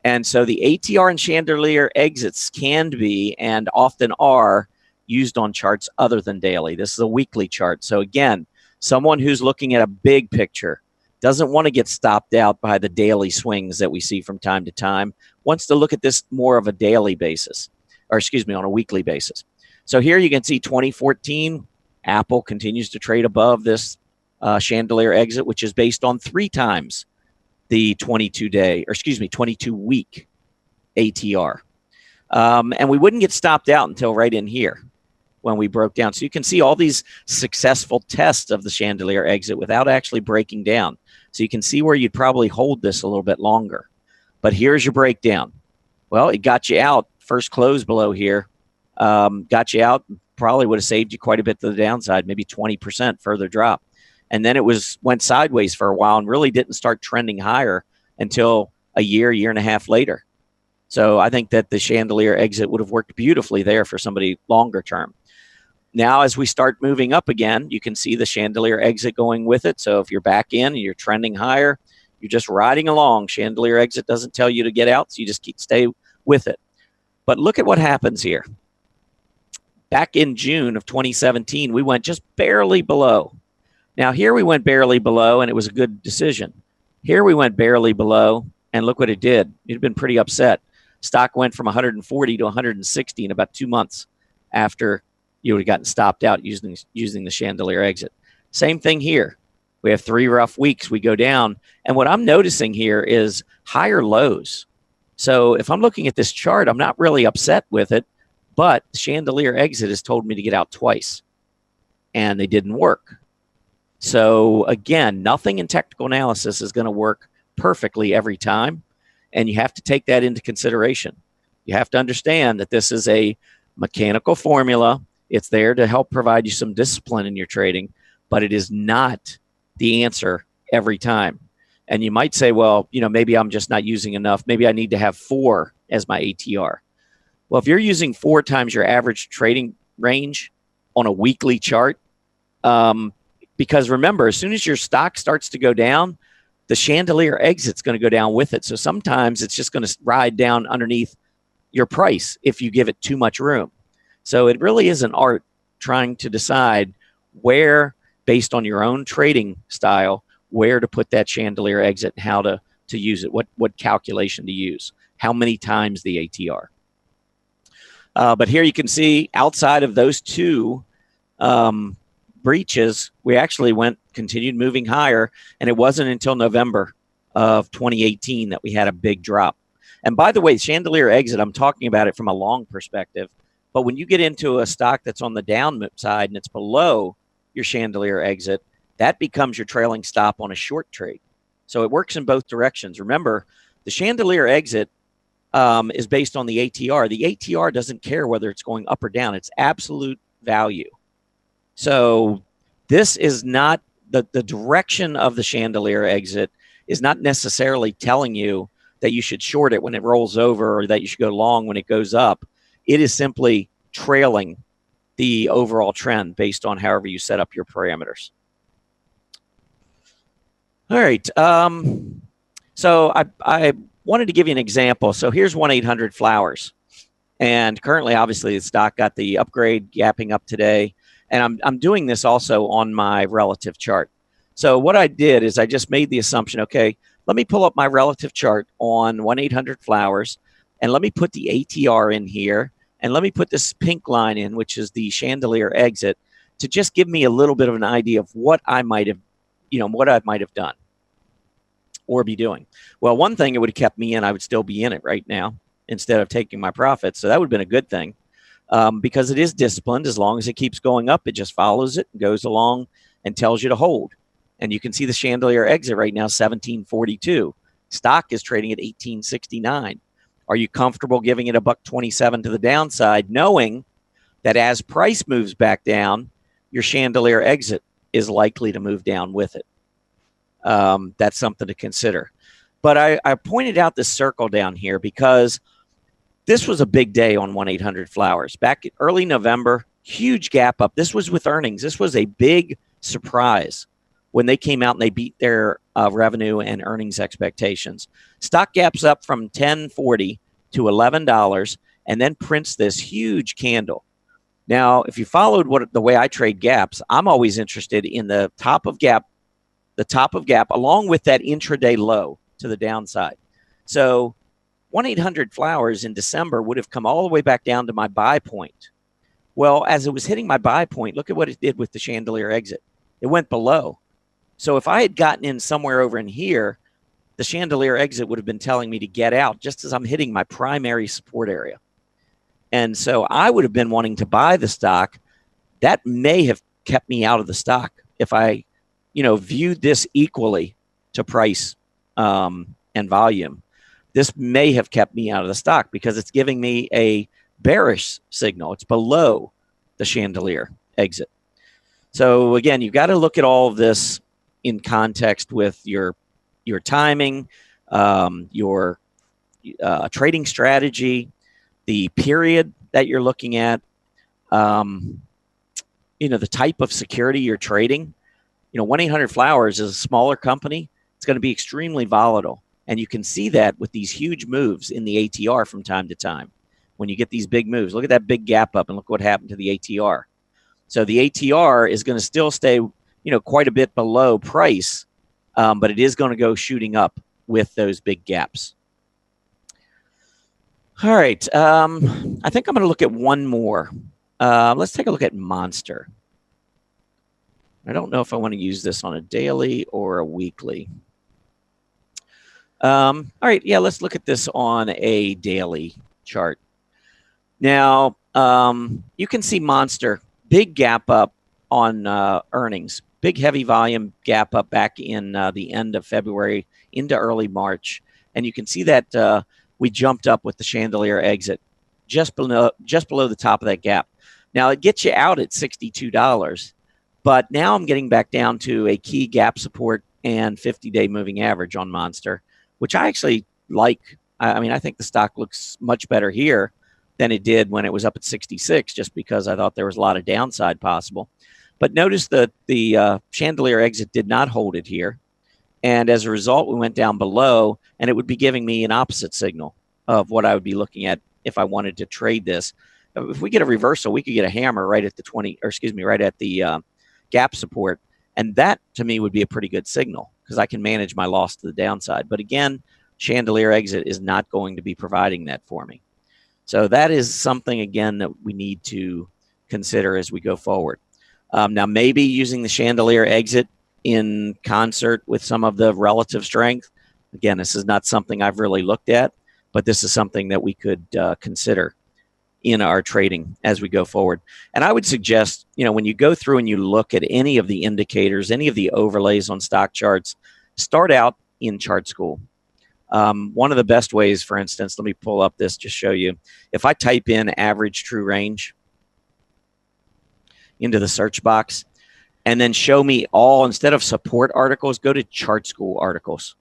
And so the ATR and Chandelier Exits can be and often are used on charts other than daily. This is a weekly chart. So again, someone who's looking at a big picture doesn't want to get stopped out by the daily swings that we see from time to time, wants to look at this more of a daily basis, or excuse me, on a weekly basis. So here you can see 2014, Apple continues to trade above this Chandelier Exit, which is based on 3 times the 22-week ATR. And we wouldn't get stopped out until right in here when we broke down. So you can see all these successful tests of the Chandelier Exit without actually breaking down. So you can see where you'd probably hold this a little bit longer. But here's your breakdown. Well, it got you out. First close below here. Got you out. Probably would have saved you quite a bit to the downside, maybe 20% further drop. And then it went sideways for a while and really didn't start trending higher until a year and a half later. So I think that the Chandelier Exit would have worked beautifully there for somebody longer term. Now, as we start moving up again, you can see the Chandelier Exit going with it. So if you're back in and you're trending higher, you're just riding along. Chandelier Exit doesn't tell you to get out, so you just stay with it. But look at what happens here. Back in June of 2017, we went just barely below. Now, here we went barely below, and it was a good decision. Here we went barely below, and look what it did. It had been pretty upset. Stock went from 140 to 160 in about 2 months after you would have gotten stopped out using the Chandelier Exit. Same thing here. We have 3 rough weeks. We go down, and what I'm noticing here is higher lows. So if I'm looking at this chart, I'm not really upset with it, but Chandelier Exit has told me to get out twice, and they didn't work. So again, nothing in technical analysis is going to work perfectly every time, and you have to take that into consideration. You have to understand that this is a mechanical formula. It's there to help provide you some discipline in your trading, but it is not the answer every time. And you might say, well, maybe I'm just not using enough. Maybe I need to have 4 as my ATR. Well, if you're using 4 times your average trading range on a weekly chart, because remember, as soon as your stock starts to go down, the Chandelier Exit's going to go down with it. So sometimes it's just going to ride down underneath your price if you give it too much room. So it really is an art trying to decide where, based on your own trading style, where to put that Chandelier Exit and how to use it, what calculation to use, how many times the ATR. But here you can see outside of those 2 breaches, we actually continued moving higher, and it wasn't until November of 2018 that we had a big drop. And by the way, Chandelier Exit, I'm talking about it from a long perspective, but when you get into a stock that's on the downside and it's below your Chandelier Exit, that becomes your trailing stop on a short trade. So it works in both directions. Remember, the Chandelier Exit is based on the ATR. The ATR doesn't care whether it's going up or down. It's absolute value. So this is not the direction of the Chandelier Exit is not necessarily telling you that you should short it when it rolls over or that you should go long when it goes up. It is simply trailing the overall trend based on however you set up your parameters. All right. So I wanted to give you an example. So here's 1-800-Flowers. And currently, obviously, the stock got the upgrade gapping up today. And I'm doing this also on my relative chart. So what I did is I just made the assumption, okay, let me pull up my relative chart on 1-800-Flowers, and let me put the ATR in here, and let me put this pink line in, which is the Chandelier Exit, to just give me a little bit of an idea of what I might have, what I might have done or be doing. Well, one thing, it would have kept me in. I would still be in it right now instead of taking my profits. So that would have been a good thing, because it is disciplined. As long as it keeps going up, it just follows it and goes along and tells you to hold. And you can see the Chandelier Exit right now, 1742. Stock is trading at 1869. Are you comfortable giving it $1.27 to the downside, knowing that as price moves back down, your Chandelier Exit is likely to move down with it? That's something to consider. But I pointed out this circle down here because this was a big day on 1-800-Flowers. Back in early November, huge gap up. This was with earnings. This was a big surprise when they came out and they beat their revenue and earnings expectations. Stock gaps up from $10.40 to $11 and then prints this huge candle. Now, if you followed the way I trade gaps, I'm always interested in the top of gap along with that intraday low to the downside. So 1-800-Flowers in December would have come all the way back down to my buy point. Well, as it was hitting my buy point, look at what it did with the Chandelier Exit. It went below. So if I had gotten in somewhere over in here, the Chandelier Exit would have been telling me to get out just as I'm hitting my primary support area. And so I would have been wanting to buy the stock. That may have kept me out of the stock if I, viewed this equally to price and volume. This may have kept me out of the stock because it's giving me a bearish signal. It's below the Chandelier Exit. So again, you've got to look at all of this in context with your timing, your trading strategy, the period that you're looking at, the type of security you're trading. 1-800-Flowers is a smaller company. It's going to be extremely volatile. And you can see that with these huge moves in the ATR from time to time. When you get these big moves, look at that big gap up and look what happened to the ATR. So the ATR is going to still stay, quite a bit below price, but it is going to go shooting up with those big gaps. All right. I think I'm going to look at one more. Let's take a look at Monster. I don't know if I want to use this on a daily or a weekly. All right. Yeah, let's look at this on a daily chart. Now, you can see Monster, big gap up on earnings, big heavy volume gap up back in the end of February into early March. And you can see that we jumped up with the Chandelier Exit just below the top of that gap. Now, it gets you out at $62, but now I'm getting back down to a key gap support and 50-day moving average on Monster, which I actually like. I think the stock looks much better here than it did when it was up at 66, just because I thought there was a lot of downside possible. But notice that the Chandelier Exit did not hold it here. And as a result, we went down below, and it would be giving me an opposite signal of what I would be looking at if I wanted to trade this. If we get a reversal, we could get a hammer right at the right at the gap support. And that, to me, would be a pretty good signal because I can manage my loss to the downside. But again, Chandelier Exit is not going to be providing that for me. So that is something, again, that we need to consider as we go forward. Now, maybe using the Chandelier Exit in concert with some of the relative strength. Again, this is not something I've really looked at, but this is something that we could consider in our trading as we go forward. And I would suggest, when you go through and you look at any of the indicators, any of the overlays on stock charts, start out in chart school. One of the best ways, for instance, let me pull up this to show you. If I type in average true range into the search box and then show me all, instead of support articles, go to chart school articles.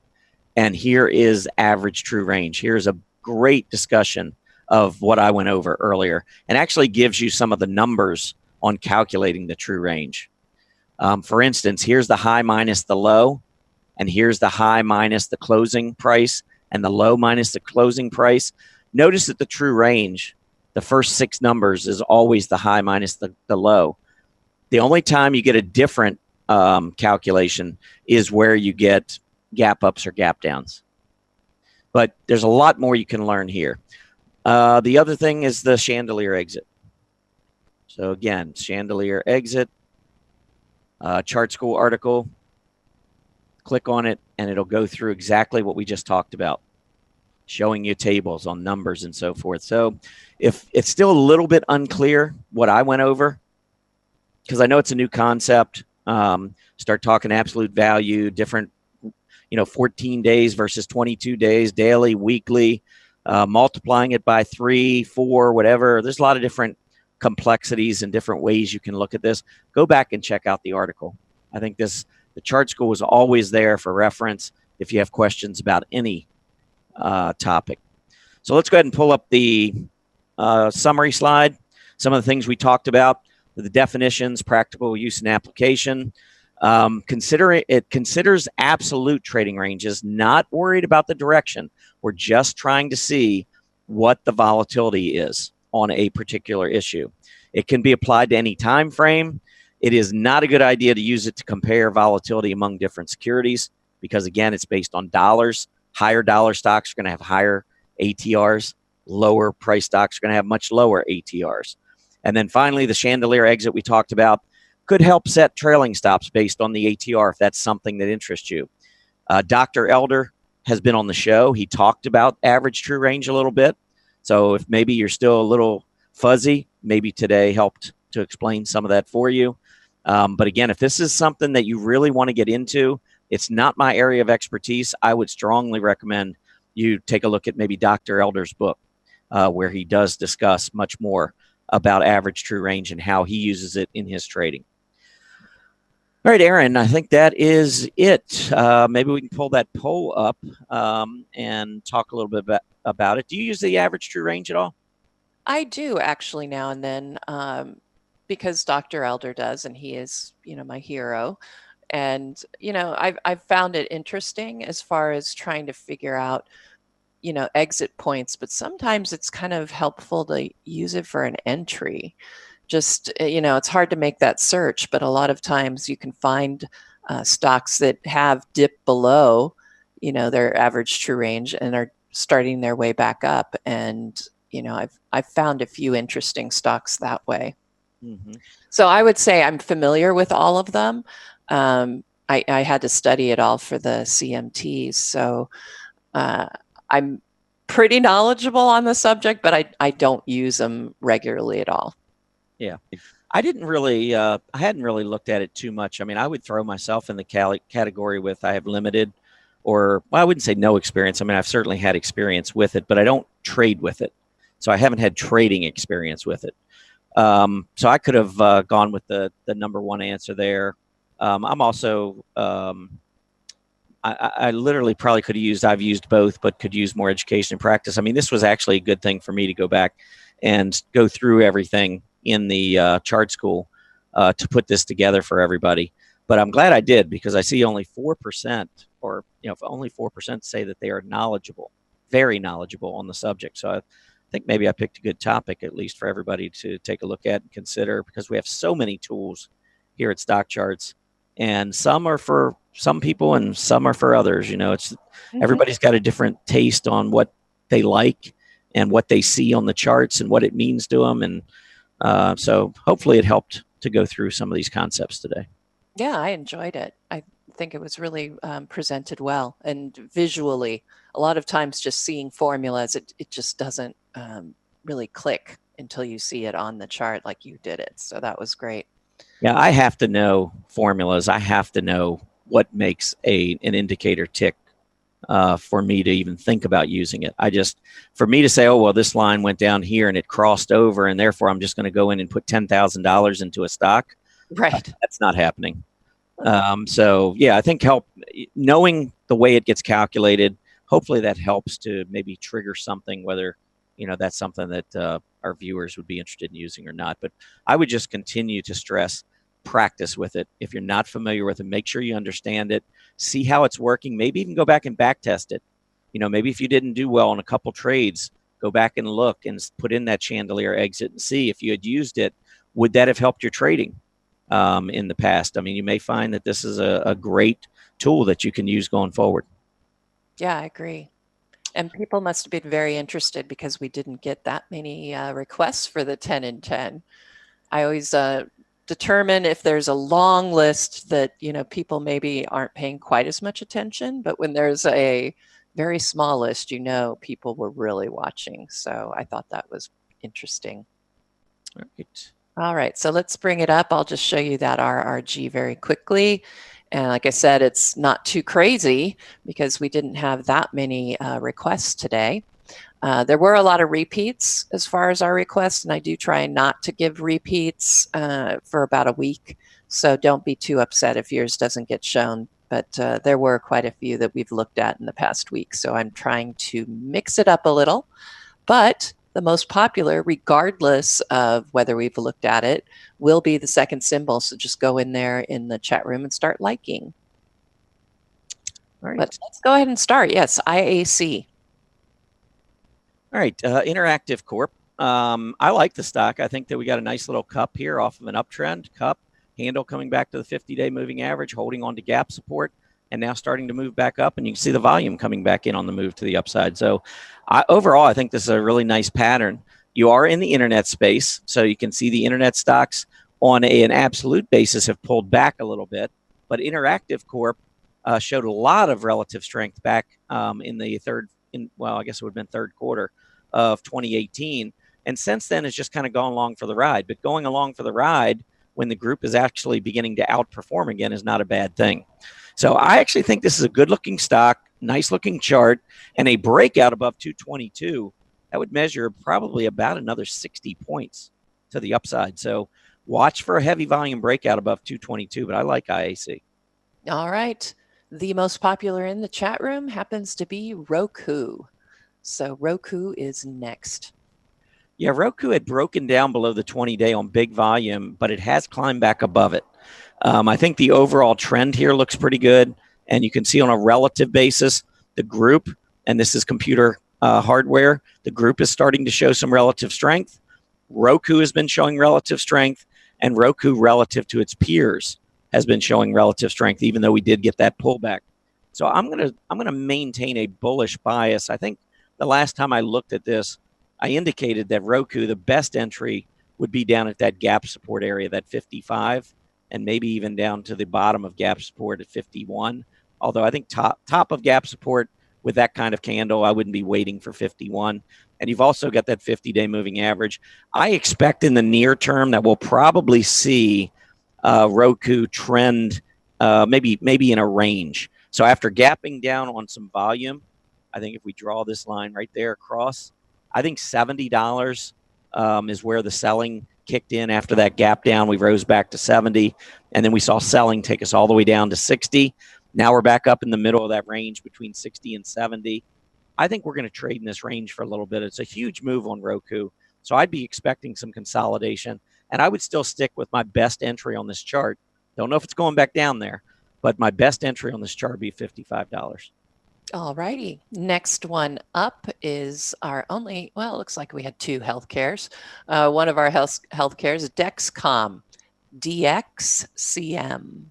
And here is average true range. Here's a great discussion of what I went over earlier and actually gives you some of the numbers on calculating the true range. For instance, here's the high minus the low, and here's the high minus the closing price and the low minus the closing price. Notice that the true range, the first 6 numbers is always the high minus the low. The only time you get a different calculation is where you get gap ups or gap downs. But there's a lot more you can learn here. The other thing is the Chandelier Exit. So again, Chandelier Exit, chart school article, click on it, and it'll go through exactly what we just talked about, showing you tables on numbers and so forth. So if it's still a little bit unclear what I went over, because I know it's a new concept, start talking absolute value, different, 14 days versus 22 days, daily, weekly, multiplying it by 3, 4, whatever. There's a lot of different complexities and different ways you can look at this. Go back and check out the article. I think the chart school is always there for reference if you have questions about any topic. So let's go ahead and pull up the summary slide. Some of the things we talked about, the definitions, practical use and application. It considers absolute trading ranges, not worried about the direction. We're just trying to see what the volatility is on a particular issue. It can be applied to any time frame. It is not a good idea to use it to compare volatility among different securities because, again, it's based on dollars. Higher dollar stocks are going to have higher ATRs. Lower price stocks are going to have much lower ATRs. And then finally, the Chandelier Exit we talked about could help set trailing stops based on the ATR if that's something that interests you. Dr. Elder has been on the show. He talked about average true range a little bit. So if maybe you're still a little fuzzy, maybe today helped to explain some of that for you. But again, if this is something that you really want to get into, it's not my area of expertise. I would strongly recommend you take a look at maybe Dr. Elder's book, where he does discuss much more about average true range and how he uses it in his trading. All right, Erin, I think that is it. Maybe we can pull that poll up and talk a little bit about it. Do you use the average true range at all? I do actually now and then because Dr. Elder does, and he is, my hero. And, I've found it interesting as far as trying to figure out, exit points, but sometimes it's kind of helpful to use it for an entry. Just, it's hard to make that search, but a lot of times you can find stocks that have dipped below, their average true range and are starting their way back up. And, I've found a few interesting stocks that way. Mm-hmm. So I would say I'm familiar with all of them. I had to study it all for the CMTs. So I'm pretty knowledgeable on the subject, but I don't use them regularly at all. Yeah, I hadn't really looked at it too much. I mean, I would throw myself in the category with I have limited, or I wouldn't say no experience. I mean, I've certainly had experience with it, but I don't trade with it. So I haven't had trading experience with it. So I could have gone with the number one answer there. I'm also, I literally probably could have I've used both, but could use more education and practice. I mean, this was actually a good thing for me to go back and go through everything in the chart school to put this together for everybody. But I'm glad I did, because I see only 4%, or only 4% say that they are knowledgeable, very knowledgeable on the subject. So I think maybe I picked a good topic, at least for everybody to take a look at and consider, because we have so many tools here at StockCharts, and some are for some people and some are for others. It's everybody's got a different taste on what they like and what they see on the charts and what it means to them. And so hopefully it helped to go through some of these concepts today. Yeah, I enjoyed it. I think it was really presented well and visually. A lot of times just seeing formulas, it just doesn't really click until you see it on the chart like you did it. So that was great. Yeah, I have to know formulas. I have to know what makes an indicator tick for me to even think about using it. For me to say, oh, well, this line went down here and it crossed over, and therefore I'm just going to go in and put $10,000 into a stock. Right. That's not happening. So yeah, I think knowing the way it gets calculated, hopefully that helps to maybe trigger something, whether, that's something that our viewers would be interested in using or not. But I would just continue to stress practice with it. If you're not familiar with it, make sure you understand it, see how it's working, maybe even go back and back test it. Maybe if you didn't do well on a couple trades, go back and look and put in that Chandelier Exit and see if you had used it, would that have helped your trading? in the past. I mean, you may find that this is a great tool that you can use going forward. Yeah, I agree. And people must have been very interested because we didn't get that many requests for the 10 and 10. I always determine if there's a long list that, people maybe aren't paying quite as much attention, but when there's a very small list, people were really watching. So I thought that was interesting. All right. All right, so let's bring it up. I'll just show you that RRG very quickly. And like I said, it's not too crazy because we didn't have that many requests today. There were a lot of repeats as far as our requests, and I do try not to give repeats for about a week. So don't be too upset if yours doesn't get shown. But there were quite a few that we've looked at in the past week. So I'm trying to mix it up a little. But the most popular, regardless of whether we've looked at it, will be the second symbol. So just go in there in the chat room and start liking. All right. But let's go ahead and start. Yes, IAC. All right, Interactive Corp. I like the stock. I think that we got a nice little cup here off of an uptrend. Cup handle coming back to the 50-day moving average, holding on to gap support, and now starting to move back up. And you can see the volume coming back in on the move to the upside. So overall, I think this is a really nice pattern. You are in the internet space, so you can see the internet stocks on an absolute basis have pulled back a little bit. But Interactive Corp showed a lot of relative strength back in the I guess it would have been third quarter of 2018. And since then, it's just kind of gone along for the ride. But going along for the ride when the group is actually beginning to outperform again is not a bad thing. So I actually think this is a good-looking stock, nice-looking chart, and a breakout above 222. That would measure probably about another 60 points to the upside. So watch for a heavy volume breakout above 222, but I like IAC. All right. The most popular in the chat room happens to be Roku. So Roku is next. Yeah, Roku had broken down below the 20-day on big volume, but it has climbed back above it. I think the overall trend here looks pretty good. And you can see on a relative basis, the group, and this is computer hardware, the group is starting to show some relative strength. Roku has been showing relative strength, and Roku relative to its peers has been showing relative strength, even though we did get that pullback. So I'm gonna maintain a bullish bias. I think the last time I looked at this, I indicated that Roku, the best entry would be down at that gap support area, that 55, and maybe even down to the bottom of gap support at 51. Although I think top of gap support with that kind of candle, I wouldn't be waiting for 51. And you've also got that 50-day moving average. I expect in the near term that we'll probably see Roku trend maybe in a range. So after gapping down on some volume, I think if we draw this line right there across, I think $70 is where the selling kicked in after that gap down. We rose back to 70, and then we saw selling take us all the way down to 60. Now we're back up in the middle of that range between 60 and 70. I think we're going to trade in this range for a little bit. It's a huge move on Roku, so I'd be expecting some consolidation, and I would still stick with my best entry on this chart. Don't know if it's going back down there, but my best entry on this chart would be $55. All righty. Next one up is our only, well, it looks like we had two healthcares. One of our healthcares, Dexcom, DXCM.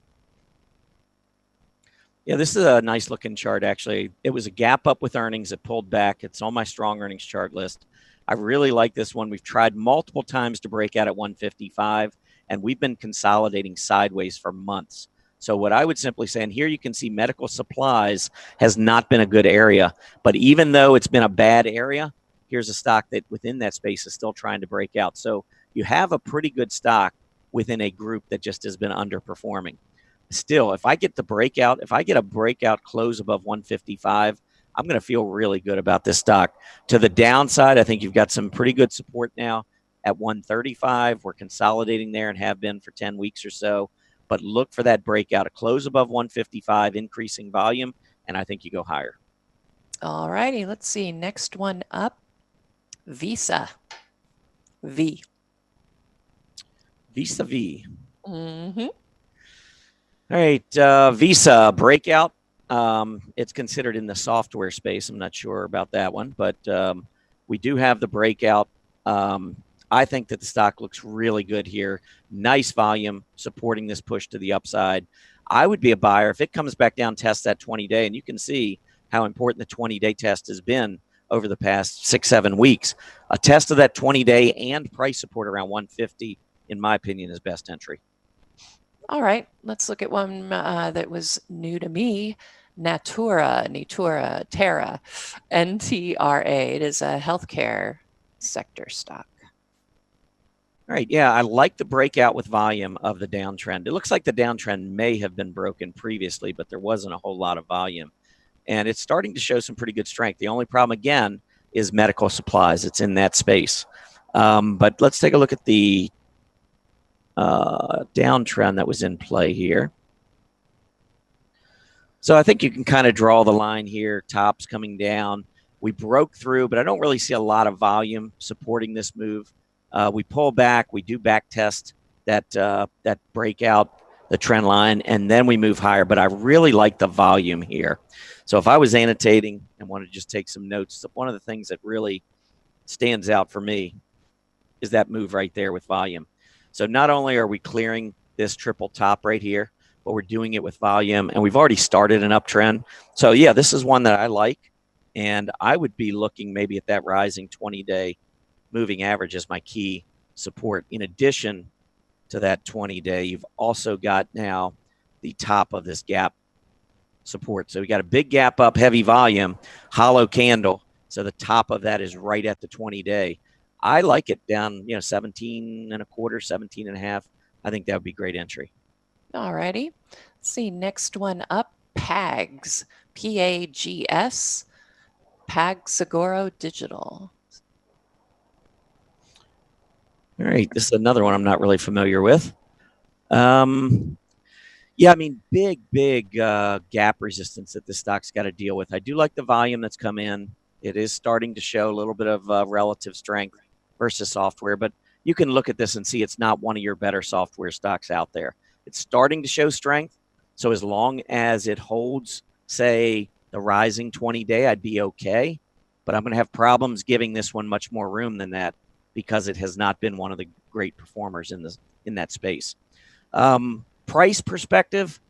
Yeah, this is a nice looking chart, actually. It was a gap up with earnings. It pulled back. It's on my strong earnings chart list. I really like this one. We've tried multiple times to break out at 155, and we've been consolidating sideways for months. So what I would simply say, and here you can see medical supplies has not been a good area. But even though it's been a bad area, here's a stock that within that space is still trying to break out. So you have a pretty good stock within a group that just has been underperforming. Still, if I get a breakout close above 155, I'm going to feel really good about this stock. To the downside, I think you've got some pretty good support now at 135. We're consolidating there and have been for 10 weeks or so. But look for that breakout, a close above 155, increasing volume, and I think you go higher. All righty, let's see. Next one up, Visa. V. Visa V. Mm-hmm. All right, Visa breakout. It's considered in the software space. I'm not sure about that one, but we do have the breakout. I think that the stock looks really good here. Nice volume supporting this push to the upside. I would be a buyer if it comes back down, test that 20-day, and you can see how important the 20-day test has been over the past 6-7 weeks. A test of that 20-day and price support around 150, in my opinion, is best entry. All right, let's look at one that was new to me. Terra, NTRA. It is a healthcare sector stock. All right, yeah, I like the breakout with volume of the downtrend. It looks like the downtrend may have been broken previously, but there wasn't a whole lot of volume. And it's starting to show some pretty good strength. The only problem, again, is medical supplies. It's in that space. But let's take a look at the downtrend that was in play here. So I think you can kind of draw the line here. Tops coming down. We broke through, but I don't really see a lot of volume supporting this move. We pull back. We do back test that breakout, the trend line, and then we move higher. But I really like the volume here. So if I was annotating and wanted to just take some notes, one of the things that really stands out for me is that move right there with volume. So not only are we clearing this triple top right here, but we're doing it with volume, and we've already started an uptrend. So yeah, this is one that I like, and I would be looking maybe at that rising 20-day moving average as my key support. In addition to that 20-day, you've also got now the top of this gap support. So we got a big gap up, heavy volume, hollow candle. So the top of that is right at the 20-day. I like it down, 17 and a quarter, 17 and a half. I think that would be great entry. All righty. Let's see, next one up, PAGS, PAGS, PagSeguro Digital. All right, this is another one I'm not really familiar with. Yeah, I mean, big gap resistance that this stock's got to deal with. I do like the volume that's come in. It is starting to show a little bit of relative strength versus software, but you can look at this and see it's not one of your better software stocks out there. It's starting to show strength. So as long as it holds, say, the rising 20-day, I'd be okay. But I'm going to have problems giving this one much more room than that because it has not been one of the great performers in that space. Price perspective,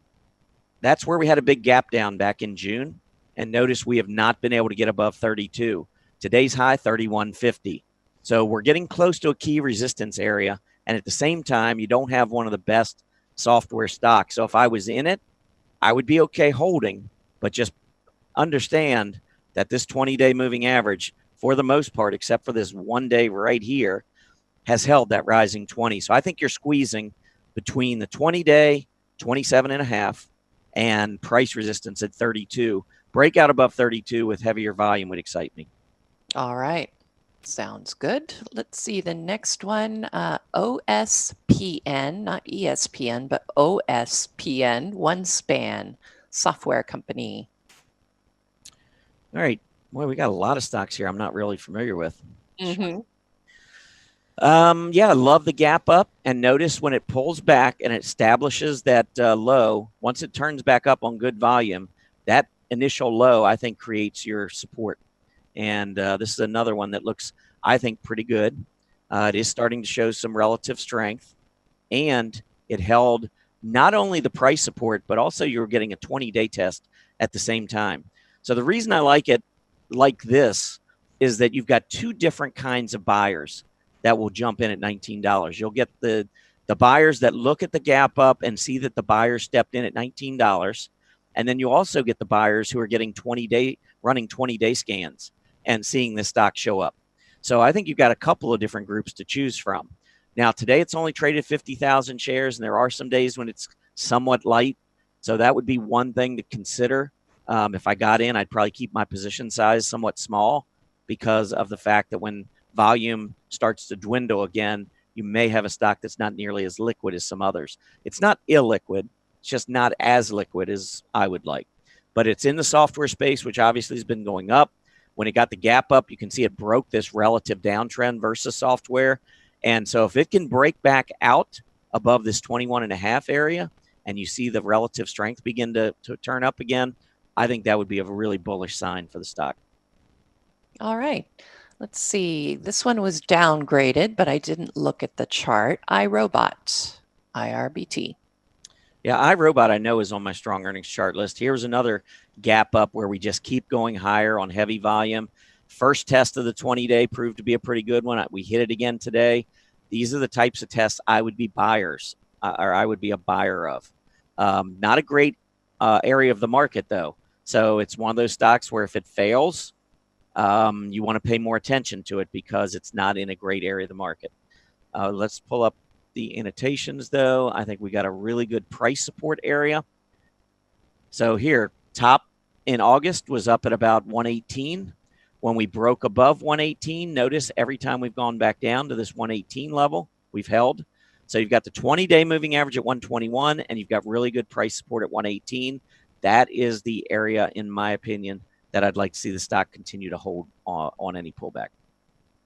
that's where we had a big gap down back in June. And notice we have not been able to get above 32. Today's high, 31.50. So we're getting close to a key resistance area. And at the same time, you don't have one of the best software stocks. So if I was in it, I would be okay holding, but just understand that this 20-day moving average, for the most part, except for this 1 day right here, has held that rising 20. So I think you're squeezing between the 20-day, 27.5, and price resistance at 32. Breakout above 32 with heavier volume would excite me. All right. Sounds good. Let's see the next one. OSPN, not ESPN, but OSPN, OneSpan Software Company. All right. Well, we got a lot of stocks here I'm not really familiar with. Mm-hmm. Yeah, I love the gap up. And notice when it pulls back and it establishes that low, once it turns back up on good volume, that initial low, I think, creates your support. And this is another one that looks, I think, pretty good. It is starting to show some relative strength. And it held not only the price support, but also you were getting a 20-day test at the same time. So the reason I like it like this is that you've got two different kinds of buyers that will jump in at $19. You'll get the buyers that look at the gap up and see that the buyer stepped in at $19. And then you also get the buyers who are getting running 20-day scans and seeing this stock show up. So I think you've got a couple of different groups to choose from. Now, today it's only traded 50,000 shares, and there are some days when it's somewhat light. So that would be one thing to consider. If I got in, I'd probably keep my position size somewhat small because of the fact that when volume starts to dwindle again, you may have a stock that's not nearly as liquid as some others. It's not illiquid. It's just not as liquid as I would like. But it's in the software space, which obviously has been going up. When it got the gap up, you can see it broke this relative downtrend versus software. And so if it can break back out above this 21.5 area and you see the relative strength begin to turn up again, I think that would be a really bullish sign for the stock. All right. Let's see. This one was downgraded, but I didn't look at the chart. iRobot, IRBT. Yeah, iRobot I know is on my strong earnings chart list. Here's another gap up where we just keep going higher on heavy volume. First test of the 20-day proved to be a pretty good one. We hit it again today. These are the types of tests I would be buyers, or I would be a buyer of. Not a great area of the market, though. So it's one of those stocks where if it fails, you want to pay more attention to it because it's not in a great area of the market. Let's pull up the annotations, though. I think we got a really good price support area. So here, top in August was up at about 118. When we broke above 118, notice every time we've gone back down to this 118 level, we've held. So you've got the 20-day moving average at 121, and you've got really good price support at 118. That is the area, in my opinion, that I'd like to see the stock continue to hold on any pullback.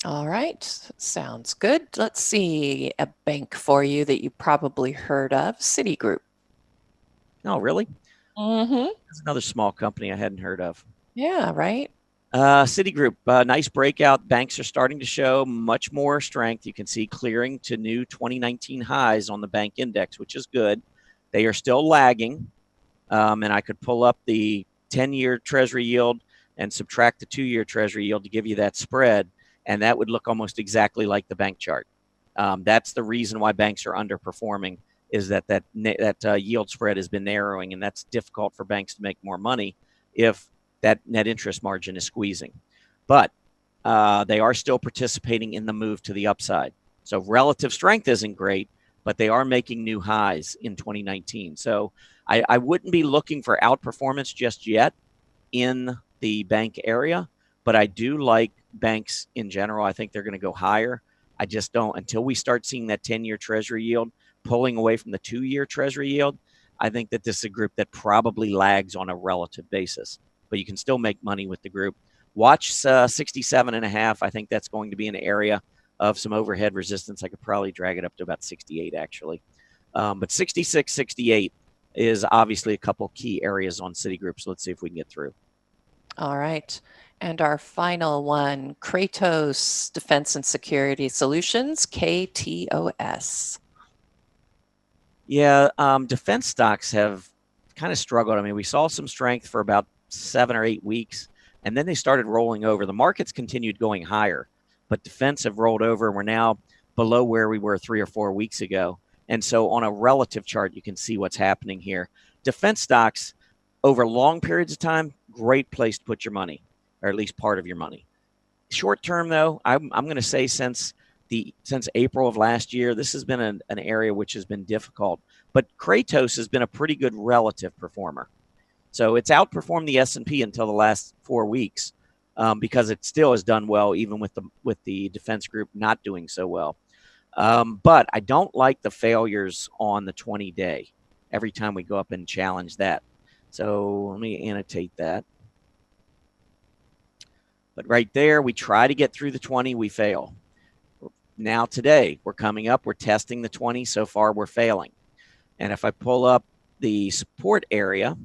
All right. Sounds good. Let's see a bank for you that you probably heard of, Citigroup. Oh, really? Mm-hmm. That's another small company I hadn't heard of. Yeah, right. Citigroup, nice breakout. Banks are starting to show much more strength. You can see clearing to new 2019 highs on the bank index, which is good. They are still lagging. And I could pull up the 10-year Treasury yield and subtract the 2-year Treasury yield to give you that spread. And that would look almost exactly like the bank chart. That's the reason why banks are underperforming, is that yield spread has been narrowing, and that's difficult for banks to make more money if that net interest margin is squeezing. But they are still participating in the move to the upside. So relative strength isn't great, but they are making new highs in 2019. So I wouldn't be looking for outperformance just yet in the bank area, but I do like banks in general. I think they're going to go higher. I just don't, until we start seeing that 10-year Treasury yield pulling away from the 2-year Treasury yield, I think that this is a group that probably lags on a relative basis, but you can still make money with the group. Watch 67.5. I think that's going to be an area of some overhead resistance. I could probably drag it up to about 68, actually. But 66, 68 is obviously a couple key areas on Citigroup, so let's see if we can get through. All right. And our final one, Kratos Defense and Security Solutions, KTOS. Yeah, defense stocks have kind of struggled. I mean, we saw some strength for about 7 or 8 weeks, and then they started rolling over. The markets continued going higher, but defense have rolled over, and we're now below where we were 3 or 4 weeks ago. And so on a relative chart, you can see what's happening here. Defense stocks, over long periods of time, great place to put your money, or at least part of your money. Short term, though, I'm going to say since April of last year, this has been an area which has been difficult. But Kratos has been a pretty good relative performer. So it's outperformed the S&P until the last 4 weeks because it still has done well, even with the defense group not doing so well. But I don't like the failures on the 20-day every time we go up and challenge that. So let me annotate that. But right there, we try to get through the 20, we fail. Now today, we're coming up, we're testing the 20. So far, we're failing. And if I pull up the support area,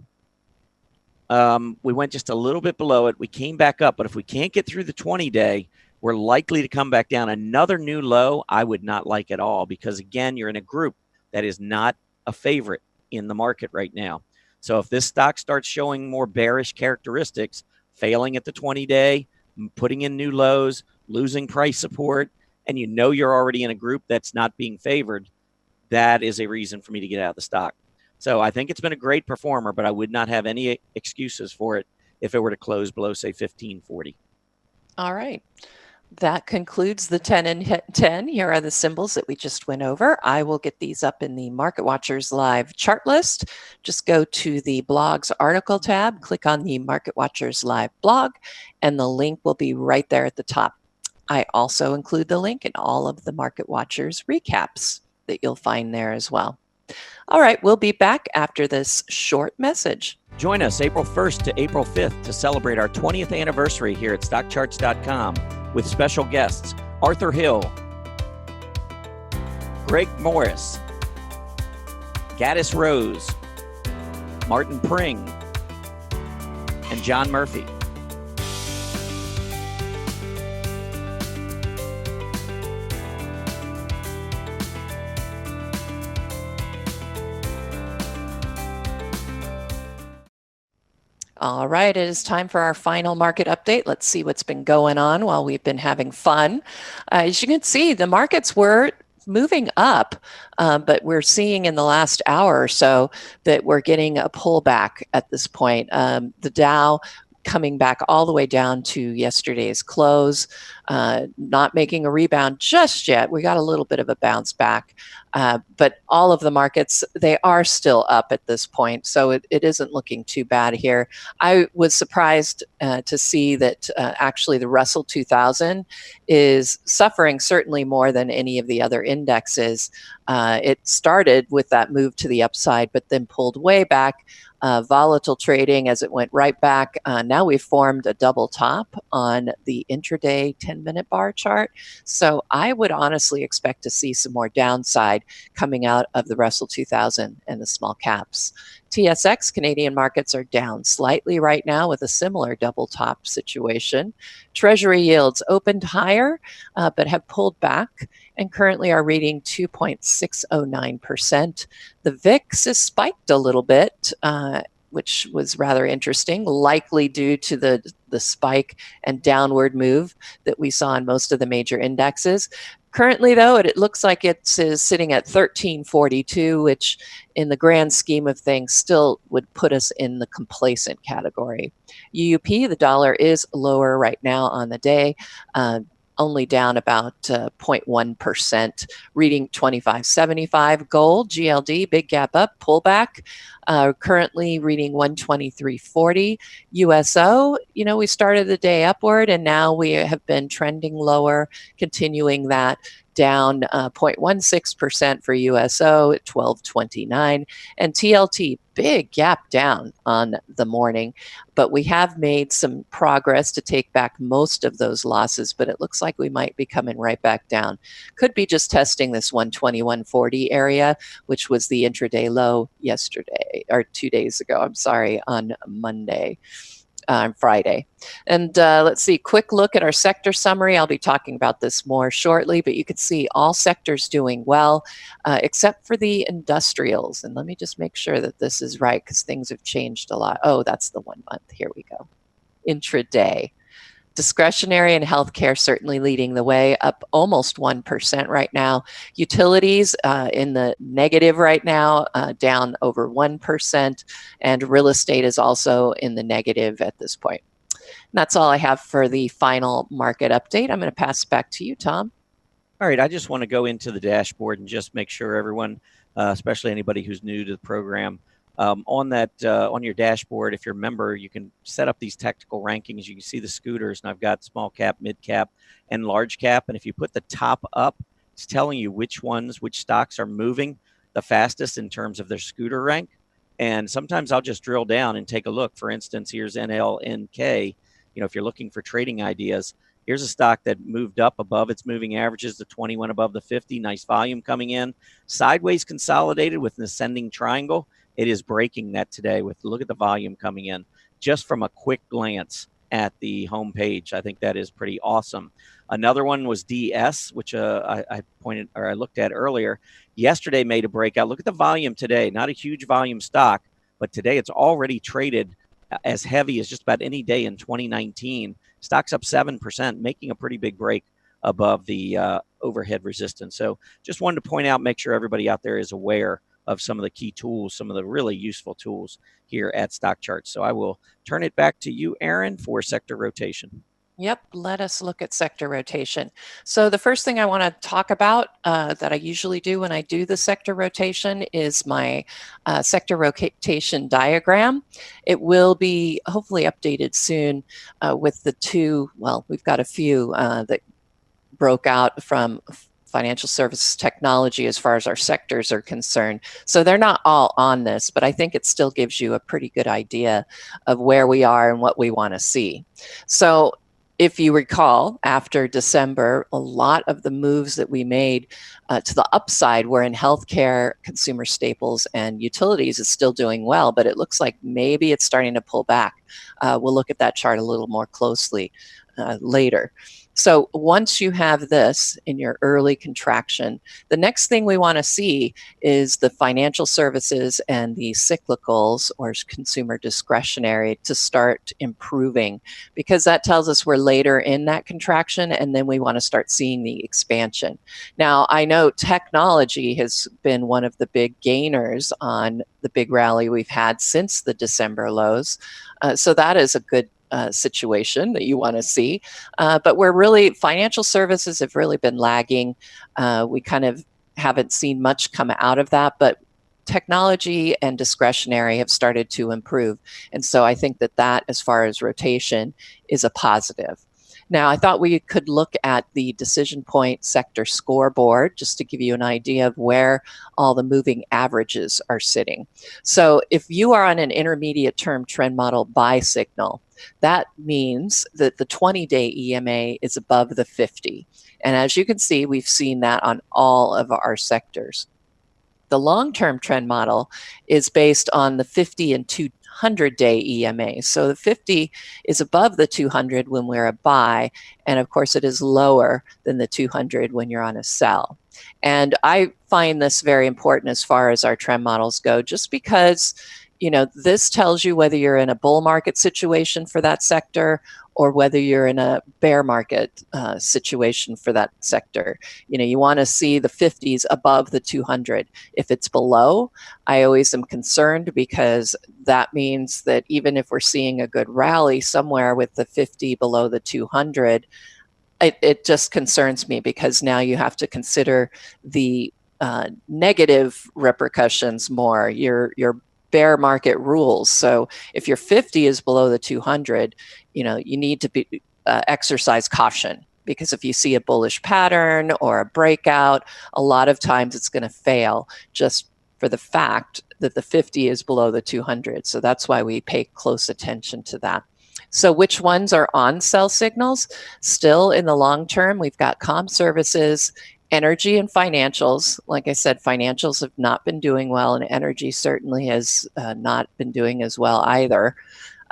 we went just a little bit below it. We came back up, but if we can't get through the 20-day, we're likely to come back down. Another new low, I would not like at all because, again, you're in a group that is not a favorite in the market right now. So if this stock starts showing more bearish characteristics, failing at the 20-day, putting in new lows, losing price support, and you know you're already in a group that's not being favored, that is a reason for me to get out of the stock. So I think it's been a great performer, but I would not have any excuses for it if it were to close below, say, 1540. All right. That concludes the 10 and 10. Here are the symbols that we just went over. I will get these up in the Market Watchers Live chart list. Just go to the blog's article tab, click on the Market Watchers Live blog, and the link will be right there at the top. I also include the link in all of the Market Watchers recaps that you'll find there as well. All right, we'll be back after this short message. Join us April 1st to April 5th to celebrate our 20th anniversary here at StockCharts.com with special guests Arthur Hill, Greg Morris, Gaddis Rose, Martin Pring, and John Murphy. All right, it is time for our final market update. Let's see what's been going on while we've been having fun. As you can see, the markets were moving up, but we're seeing in the last hour or so that we're getting a pullback at this point. The Dow coming back all the way down to yesterday's close, not making a rebound just yet. We got a little bit of a bounce back, but all of the markets, they are still up at this point, so it isn't looking too bad here. I was surprised to see that actually the Russell 2000 is suffering certainly more than any of the other indexes. It started with that move to the upside, but then pulled way back. Volatile trading as it went right back. Now we've formed a double top on the intraday 10-minute bar chart. So I would honestly expect to see some more downside coming out of the Russell 2000 and the small caps. TSX Canadian markets are down slightly right now with a similar double top situation. Treasury yields opened higher, but have pulled back and currently are reading 2.609%. The VIX is spiked a little bit, which was rather interesting, likely due to the spike and downward move that we saw in most of the major indexes. Currently, though, it looks like it's sitting at 1342, which in the grand scheme of things still would put us in the complacent category. UUP, the dollar is lower right now on the day, only down about 0.1%, reading 25.75. Gold, GLD, big gap up, pullback, currently reading 123.40. USO, we started the day upward and now we have been trending lower, continuing that, down 0.16% for USO at 12.29, and TLT, big gap down on the morning, but we have made some progress to take back most of those losses, but it looks like we might be coming right back down. Could be just testing this 121.40 area, which was the intraday low yesterday, or 2 days ago, I'm sorry, on Monday. Friday. And let's see, quick look at our sector summary. I'll be talking about this more shortly, but you can see all sectors doing well, except for the industrials. And let me just make sure that this is right because things have changed a lot. Oh, that's the 1 month. Here we go. Intraday. Discretionary and healthcare certainly leading the way, up almost 1% right now. Utilities in the negative right now, down over 1%, and real estate is also in the negative at this point. And that's all I have for the final market update. I'm going to pass it back to you, Tom. All right, I just want to go into the dashboard and just make sure everyone, especially anybody who's new to the program, on your dashboard, if you're a member, you can set up these technical rankings. You can see the scooters, and I've got small cap, mid cap, and large cap. And if you put the top up, it's telling you which stocks are moving the fastest in terms of their scooter rank. And sometimes I'll just drill down and take a look. For instance, here's NLNK. If you're looking for trading ideas, here's a stock that moved up above its moving averages. The 20 went above the 50. Nice volume coming in. Sideways consolidated with an ascending triangle. It is breaking that today look at the volume coming in just from a quick glance at the homepage. I think that is pretty awesome. Another one was DS, which I looked at earlier. Yesterday made a breakout. Look at the volume today. Not a huge volume stock, but today it's already traded as heavy as just about any day in 2019. Stock's up 7%, making a pretty big break above the overhead resistance. So just wanted to point out, make sure everybody out there is aware of some of the key tools, some of the really useful tools here at StockCharts. So I will turn it back to you, Erin, for sector rotation. Yep, let us look at sector rotation. So the first thing I want to talk about that I usually do when I do the sector rotation is my sector rotation diagram. It will be hopefully updated soon with the two, well, we've got a few that broke out from financial services technology as far as our sectors are concerned. So they're not all on this, but I think it still gives you a pretty good idea of where we are and what we want to see. So if you recall, after December, a lot of the moves that we made to the upside were in healthcare, consumer staples, and utilities is still doing well, but it looks like maybe it's starting to pull back. We'll look at that chart a little more closely later. So once you have this in your early contraction, the next thing we want to see is the financial services and the cyclicals or consumer discretionary to start improving, because that tells us we're later in that contraction, and then we want to start seeing the expansion. Now, I know technology has been one of the big gainers on the big rally we've had since the December lows. So that is a good situation that you want to see. But financial services have really been lagging. We kind of haven't seen much come out of that, but technology and discretionary have started to improve. And so I think that as far as rotation, is a positive. Now, I thought we could look at the decision point sector scoreboard just to give you an idea of where all the moving averages are sitting. So if you are on an intermediate term trend model buy signal, that means that the 20-day EMA is above the 50. And as you can see, we've seen that on all of our sectors. The long-term trend model is based on the 50 and 200-day EMA. So the 50 is above the 200 when we're a buy, and of course it is lower than the 200 when you're on a sell. And I find this very important as far as our trend models go, just because this tells you whether you're in a bull market situation for that sector or whether you're in a bear market situation for that sector. You want to see the 50s above the 200. If it's below, I always am concerned, because that means that even if we're seeing a good rally somewhere with the 50 below the 200, it just concerns me, because now you have to consider the negative repercussions more. Your bear market rules. So if your 50 is below the 200, you need to exercise caution, because if you see a bullish pattern or a breakout, a lot of times it's going to fail just for the fact that the 50 is below the 200. So that's why we pay close attention to that. So which ones are on sell signals? Still in the long term, we've got comm services, energy, and financials. Like I said, financials have not been doing well, and energy certainly has not been doing as well either.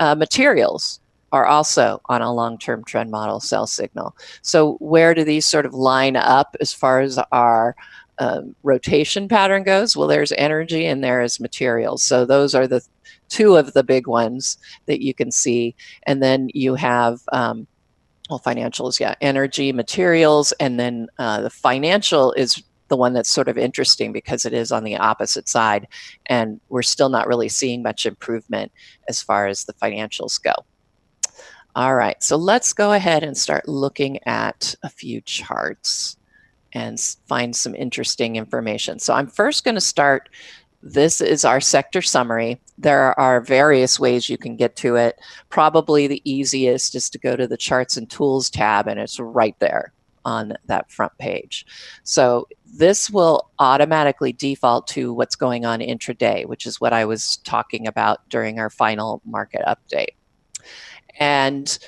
Materials are also on a long-term trend model sell signal. So where do these sort of line up as far as our rotation pattern goes? Well, there's energy and there is materials. So those are the two of the big ones that you can see. And then you have financials, energy, materials, and then the financial is the one that's sort of interesting because it is on the opposite side, and we're still not really seeing much improvement as far as the financials go. All right, so let's go ahead and start looking at a few charts and find some interesting information. So I'm first going to start. This is our sector summary. There are various ways you can get to it. Probably the easiest is to go to the Charts and Tools tab, and it's right there on that front page. So this will automatically default to what's going on intraday, which is what I was talking about during our final market update. And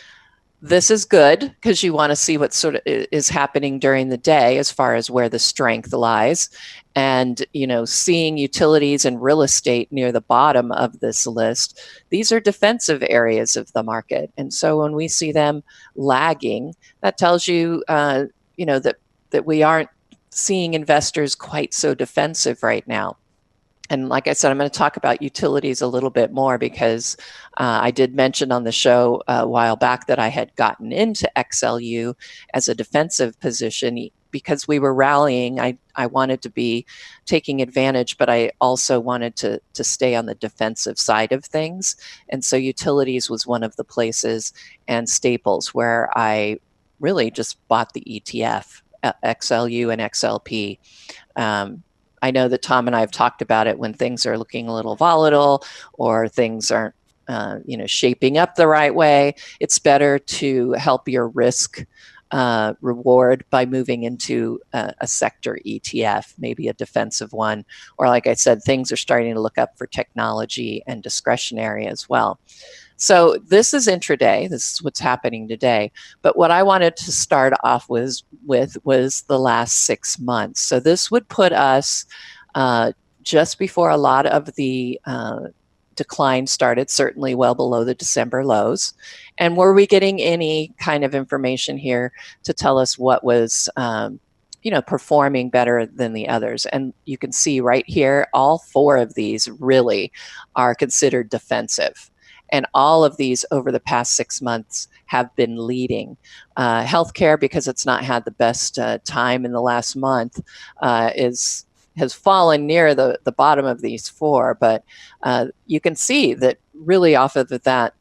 this is good because you want to see what sort of is happening during the day as far as where the strength lies. And, seeing utilities and real estate near the bottom of this list, these are defensive areas of the market. And so when we see them lagging, that tells you, that we aren't seeing investors quite so defensive right now. And like I said, I'm going to talk about utilities a little bit more because I did mention on the show a while back that I had gotten into XLU as a defensive position because we were rallying. I wanted to be taking advantage, but I also wanted to stay on the defensive side of things. And so utilities was one of the places, and staples, where I really just bought the ETF, XLU and XLP. I know that Tom and I have talked about it when things are looking a little volatile or things aren't, shaping up the right way. It's better to help your risk reward by moving into a sector ETF, maybe a defensive one. Or like I said, things are starting to look up for technology and discretionary as well. So this is intraday. This is what's happening today. But what I wanted to start off with was the last 6 months. So this would put us just before a lot of the decline started, certainly well below the December lows. And were we getting any kind of information here to tell us what was performing better than the others? And you can see right here, all four of these really are considered defensive. And all of these over the past 6 months have been leading. Healthcare, because it's not had the best time in the last month, has fallen near the bottom of these four. But you can see that really off of that,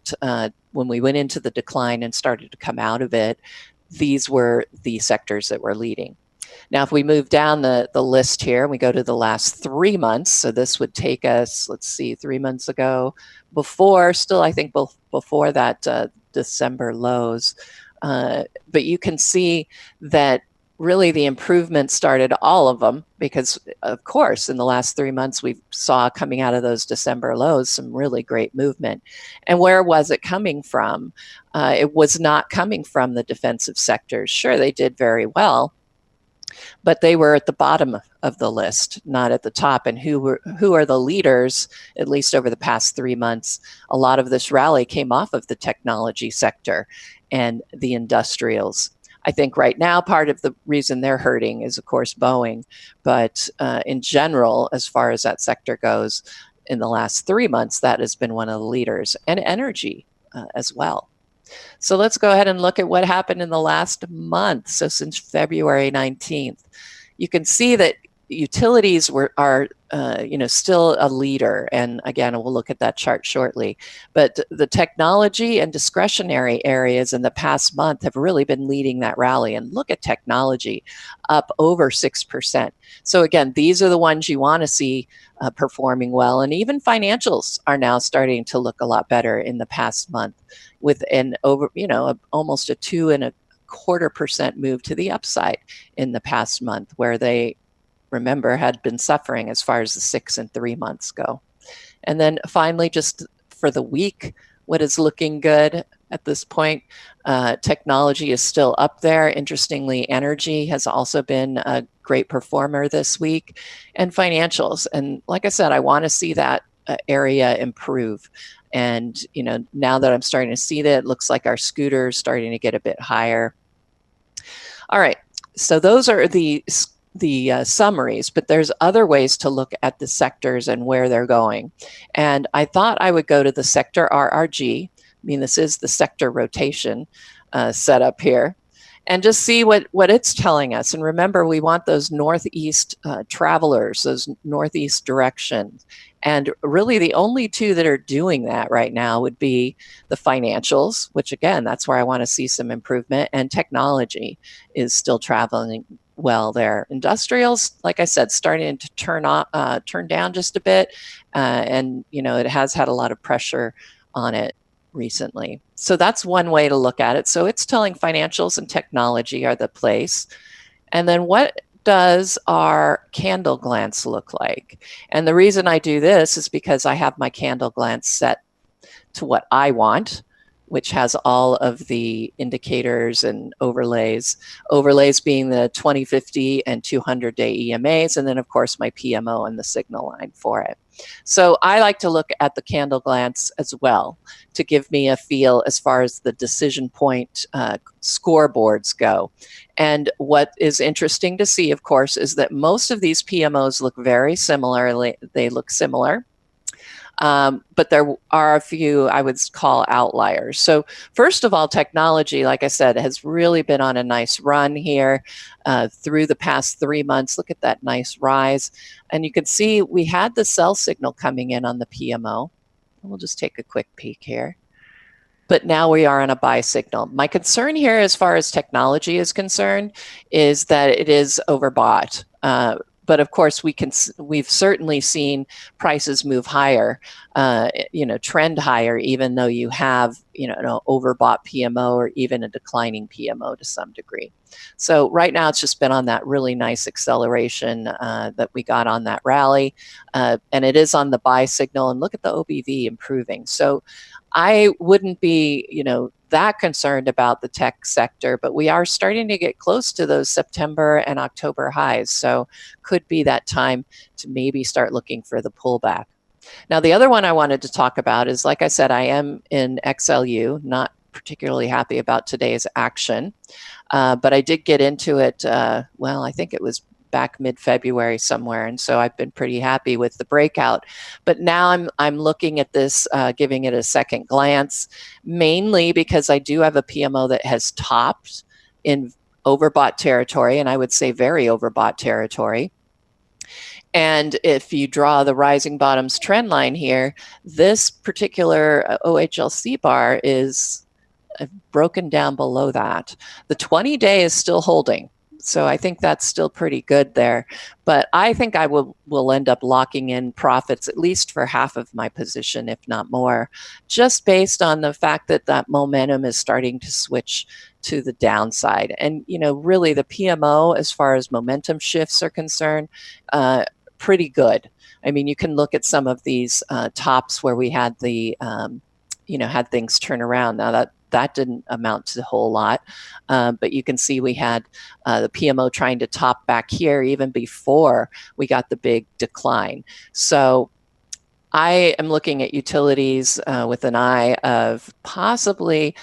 when we went into the decline and started to come out of it, these were the sectors that were leading. Now, if we move down the list here, we go to the last 3 months. So this would take us, let's see, 3 months ago, before that December lows. But you can see that really the improvement started, all of them, because of course in the last 3 months we saw coming out of those December lows some really great movement. And where was it coming from? It was not coming from the defensive sectors. Sure, they did very well, but they were at the bottom of the list, not at the top. And who are the leaders, at least over the past 3 months? A lot of this rally came off of the technology sector and the industrials. I think right now part of the reason they're hurting is, of course, Boeing. But in general, as far as that sector goes, in the last 3 months, that has been one of the leaders, and energy as well. So let's go ahead and look at what happened in the last month. So since February 19th, you can see that utilities are still a leader. And again, we'll look at that chart shortly. But the technology and discretionary areas in the past month have really been leading that rally. And look at technology, up over 6%. So again, these are the ones you want to see performing well. And even financials are now starting to look a lot better in the past month, with an almost a 2.25% move to the upside in the past month, where they, remember, had been suffering as far as the 6 and 3 months go. And then finally, just for the week, what is looking good at this point? Technology is still up there. Interestingly, energy has also been a great performer this week, and financials. And like I said, I want to see that area improve. And now that I'm starting to see that, it looks like our scooter's starting to get a bit higher. All right, so those are the summaries, but there's other ways to look at the sectors and where they're going. And I thought I would go to the sector RRG. I mean, this is the sector rotation setup here, and just see what it's telling us. And remember, we want those northeast travelers, those northeast directions. And really the only two that are doing that right now would be the financials, which again, that's where I want to see some improvement, and technology is still traveling well there. Industrials, like I said, starting to turn down just a bit, and it has had a lot of pressure on it recently. So that's one way to look at it. So it's telling financials and technology are the place. And then what does our candle glance look like? And the reason I do this is because I have my candle glance set to what I want, which has all of the indicators and overlays being the 2050 and 200-day EMAs, and then of course my PMO and the signal line for it. So I like to look at the candle glance as well to give me a feel as far as the decision point scoreboards go. And what is interesting to see, of course, is that most of these PMOs look very similarly. They look similar. But there are a few I would call outliers. So first of all, technology, like I said, has really been on a nice run here through the past 3 months. Look at that nice rise. And you can see we had the sell signal coming in on the PMO. We'll just take a quick peek here. But now we are on a buy signal. My concern here as far as technology is concerned is that it is overbought. But of course, we've certainly seen prices move higher, trend higher, even though you have, an overbought PMO or even a declining PMO to some degree. So right now, it's just been on that really nice acceleration that we got on that rally. And it is on the buy signal. And look at the OBV improving. So I wouldn't be, that concerned about the tech sector, but we are starting to get close to those September and October highs. So could be that time to maybe start looking for the pullback. Now, the other one I wanted to talk about is, like I said, I am in XLU, not particularly happy about today's action, but I did get into it, well, I think it was back mid-February somewhere, and so I've been pretty happy with the breakout. But now I'm looking at this, giving it a second glance, mainly because I do have a PMO that has topped in overbought territory, and I would say very overbought territory. And if you draw the rising bottoms trend line here, this particular OHLC bar is broken down below that. The 20-day is still holding. So I think that's still pretty good there. But I think I will end up locking in profits, at least for half of my position, if not more, just based on the fact that that momentum is starting to switch to the downside. And, you know, really the PMO, as far as momentum shifts are concerned, pretty good. I mean, you can look at some of these tops where we had the, had things turn around. Now that didn't amount to a whole lot, but you can see we had the PMO trying to top back here even before we got the big decline. So I am looking at utilities with an eye of possibly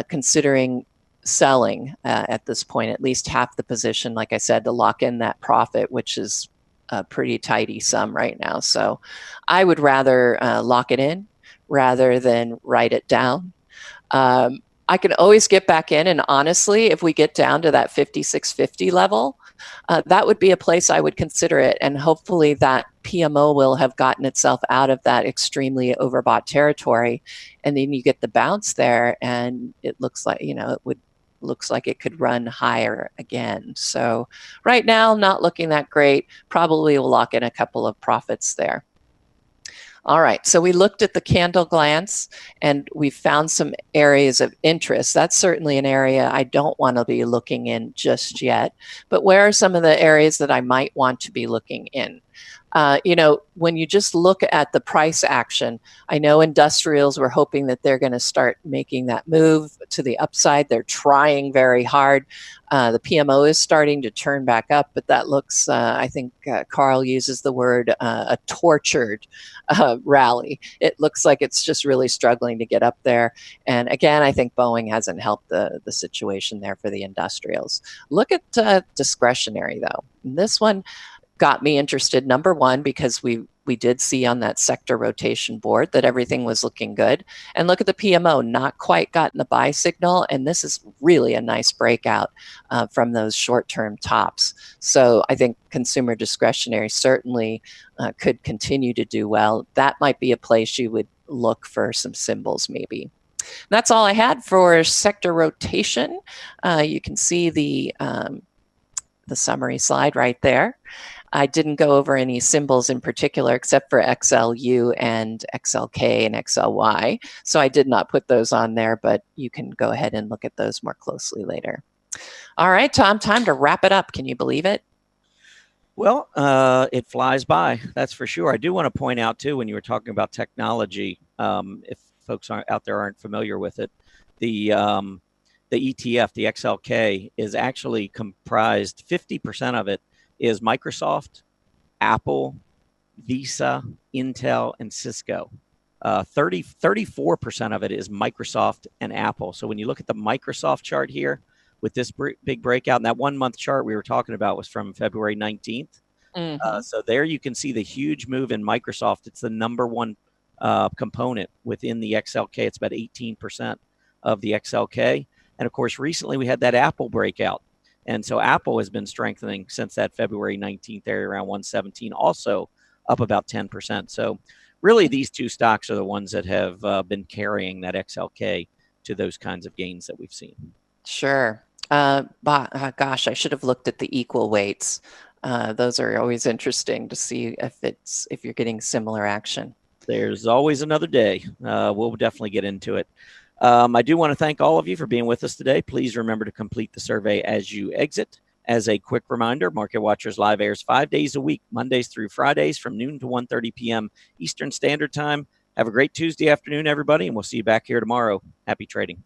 considering selling at this point, at least half the position, like I said, to lock in that profit, which is a pretty tidy sum right now. So I would rather lock it in rather than write it down. I can always get back in, and honestly, if we get down to that 5650 level, that would be a place I would consider it, and hopefully that PMO will have gotten itself out of that extremely overbought territory, and then you get the bounce there, and it looks like, looks like it could run higher again. So right now, not looking that great. Probably will lock in a couple of profits there. All right, so we looked at the candle glance and we found some areas of interest. That's certainly an area I don't want to be looking in just yet, but where are some of the areas that I might want to be looking in? When you just look at the price action, I know industrials were hoping that they're going to start making that move to the upside. They're trying very hard. The PMO is starting to turn back up, but that looks, I think Carl uses the word a tortured rally. It looks like it's just really struggling to get up there. And again, I think Boeing hasn't helped the situation there for the industrials. Look at discretionary, though. This one got me interested, number one, because we did see on that sector rotation board that everything was looking good. And look at the PMO, not quite gotten the buy signal. And this is really a nice breakout from those short-term tops. So I think consumer discretionary certainly could continue to do well. That might be a place you would look for some symbols maybe. And that's all I had for sector rotation. You can see the summary slide right there. I didn't go over any symbols in particular except for XLU and XLK and XLY. So I did not put those on there, but you can go ahead and look at those more closely later. All right, Tom, time to wrap it up. Can you believe it? Well, it flies by, that's for sure. I do want to point out, too, when you were talking about technology, if folks out there aren't familiar with it, the ETF, the XLK, is actually comprised, 50% of it is Microsoft, Apple, Visa, Intel, and Cisco. 34% of it is Microsoft and Apple. So when you look at the Microsoft chart here with this big breakout, and that 1 month chart we were talking about was from February 19th. So there you can see the huge move in Microsoft. It's the number one component within the XLK. It's about 18% of the XLK. And of course, recently we had that Apple breakout. And so Apple has been strengthening since that February 19th area around 117, also up about 10%. So really these two stocks are the ones that have been carrying that XLK to those kinds of gains that we've seen. Sure. Gosh, I should have looked at the equal weights. Those are always interesting to see if you're getting similar action. There's always another day. We'll definitely get into it. I do want to thank all of you for being with us today. Please remember to complete the survey as you exit. As a quick reminder, Market Watchers Live airs 5 days a week, Mondays through Fridays from noon to 1:30 p.m. Eastern Standard Time. Have a great Tuesday afternoon, everybody, and we'll see you back here tomorrow. Happy trading.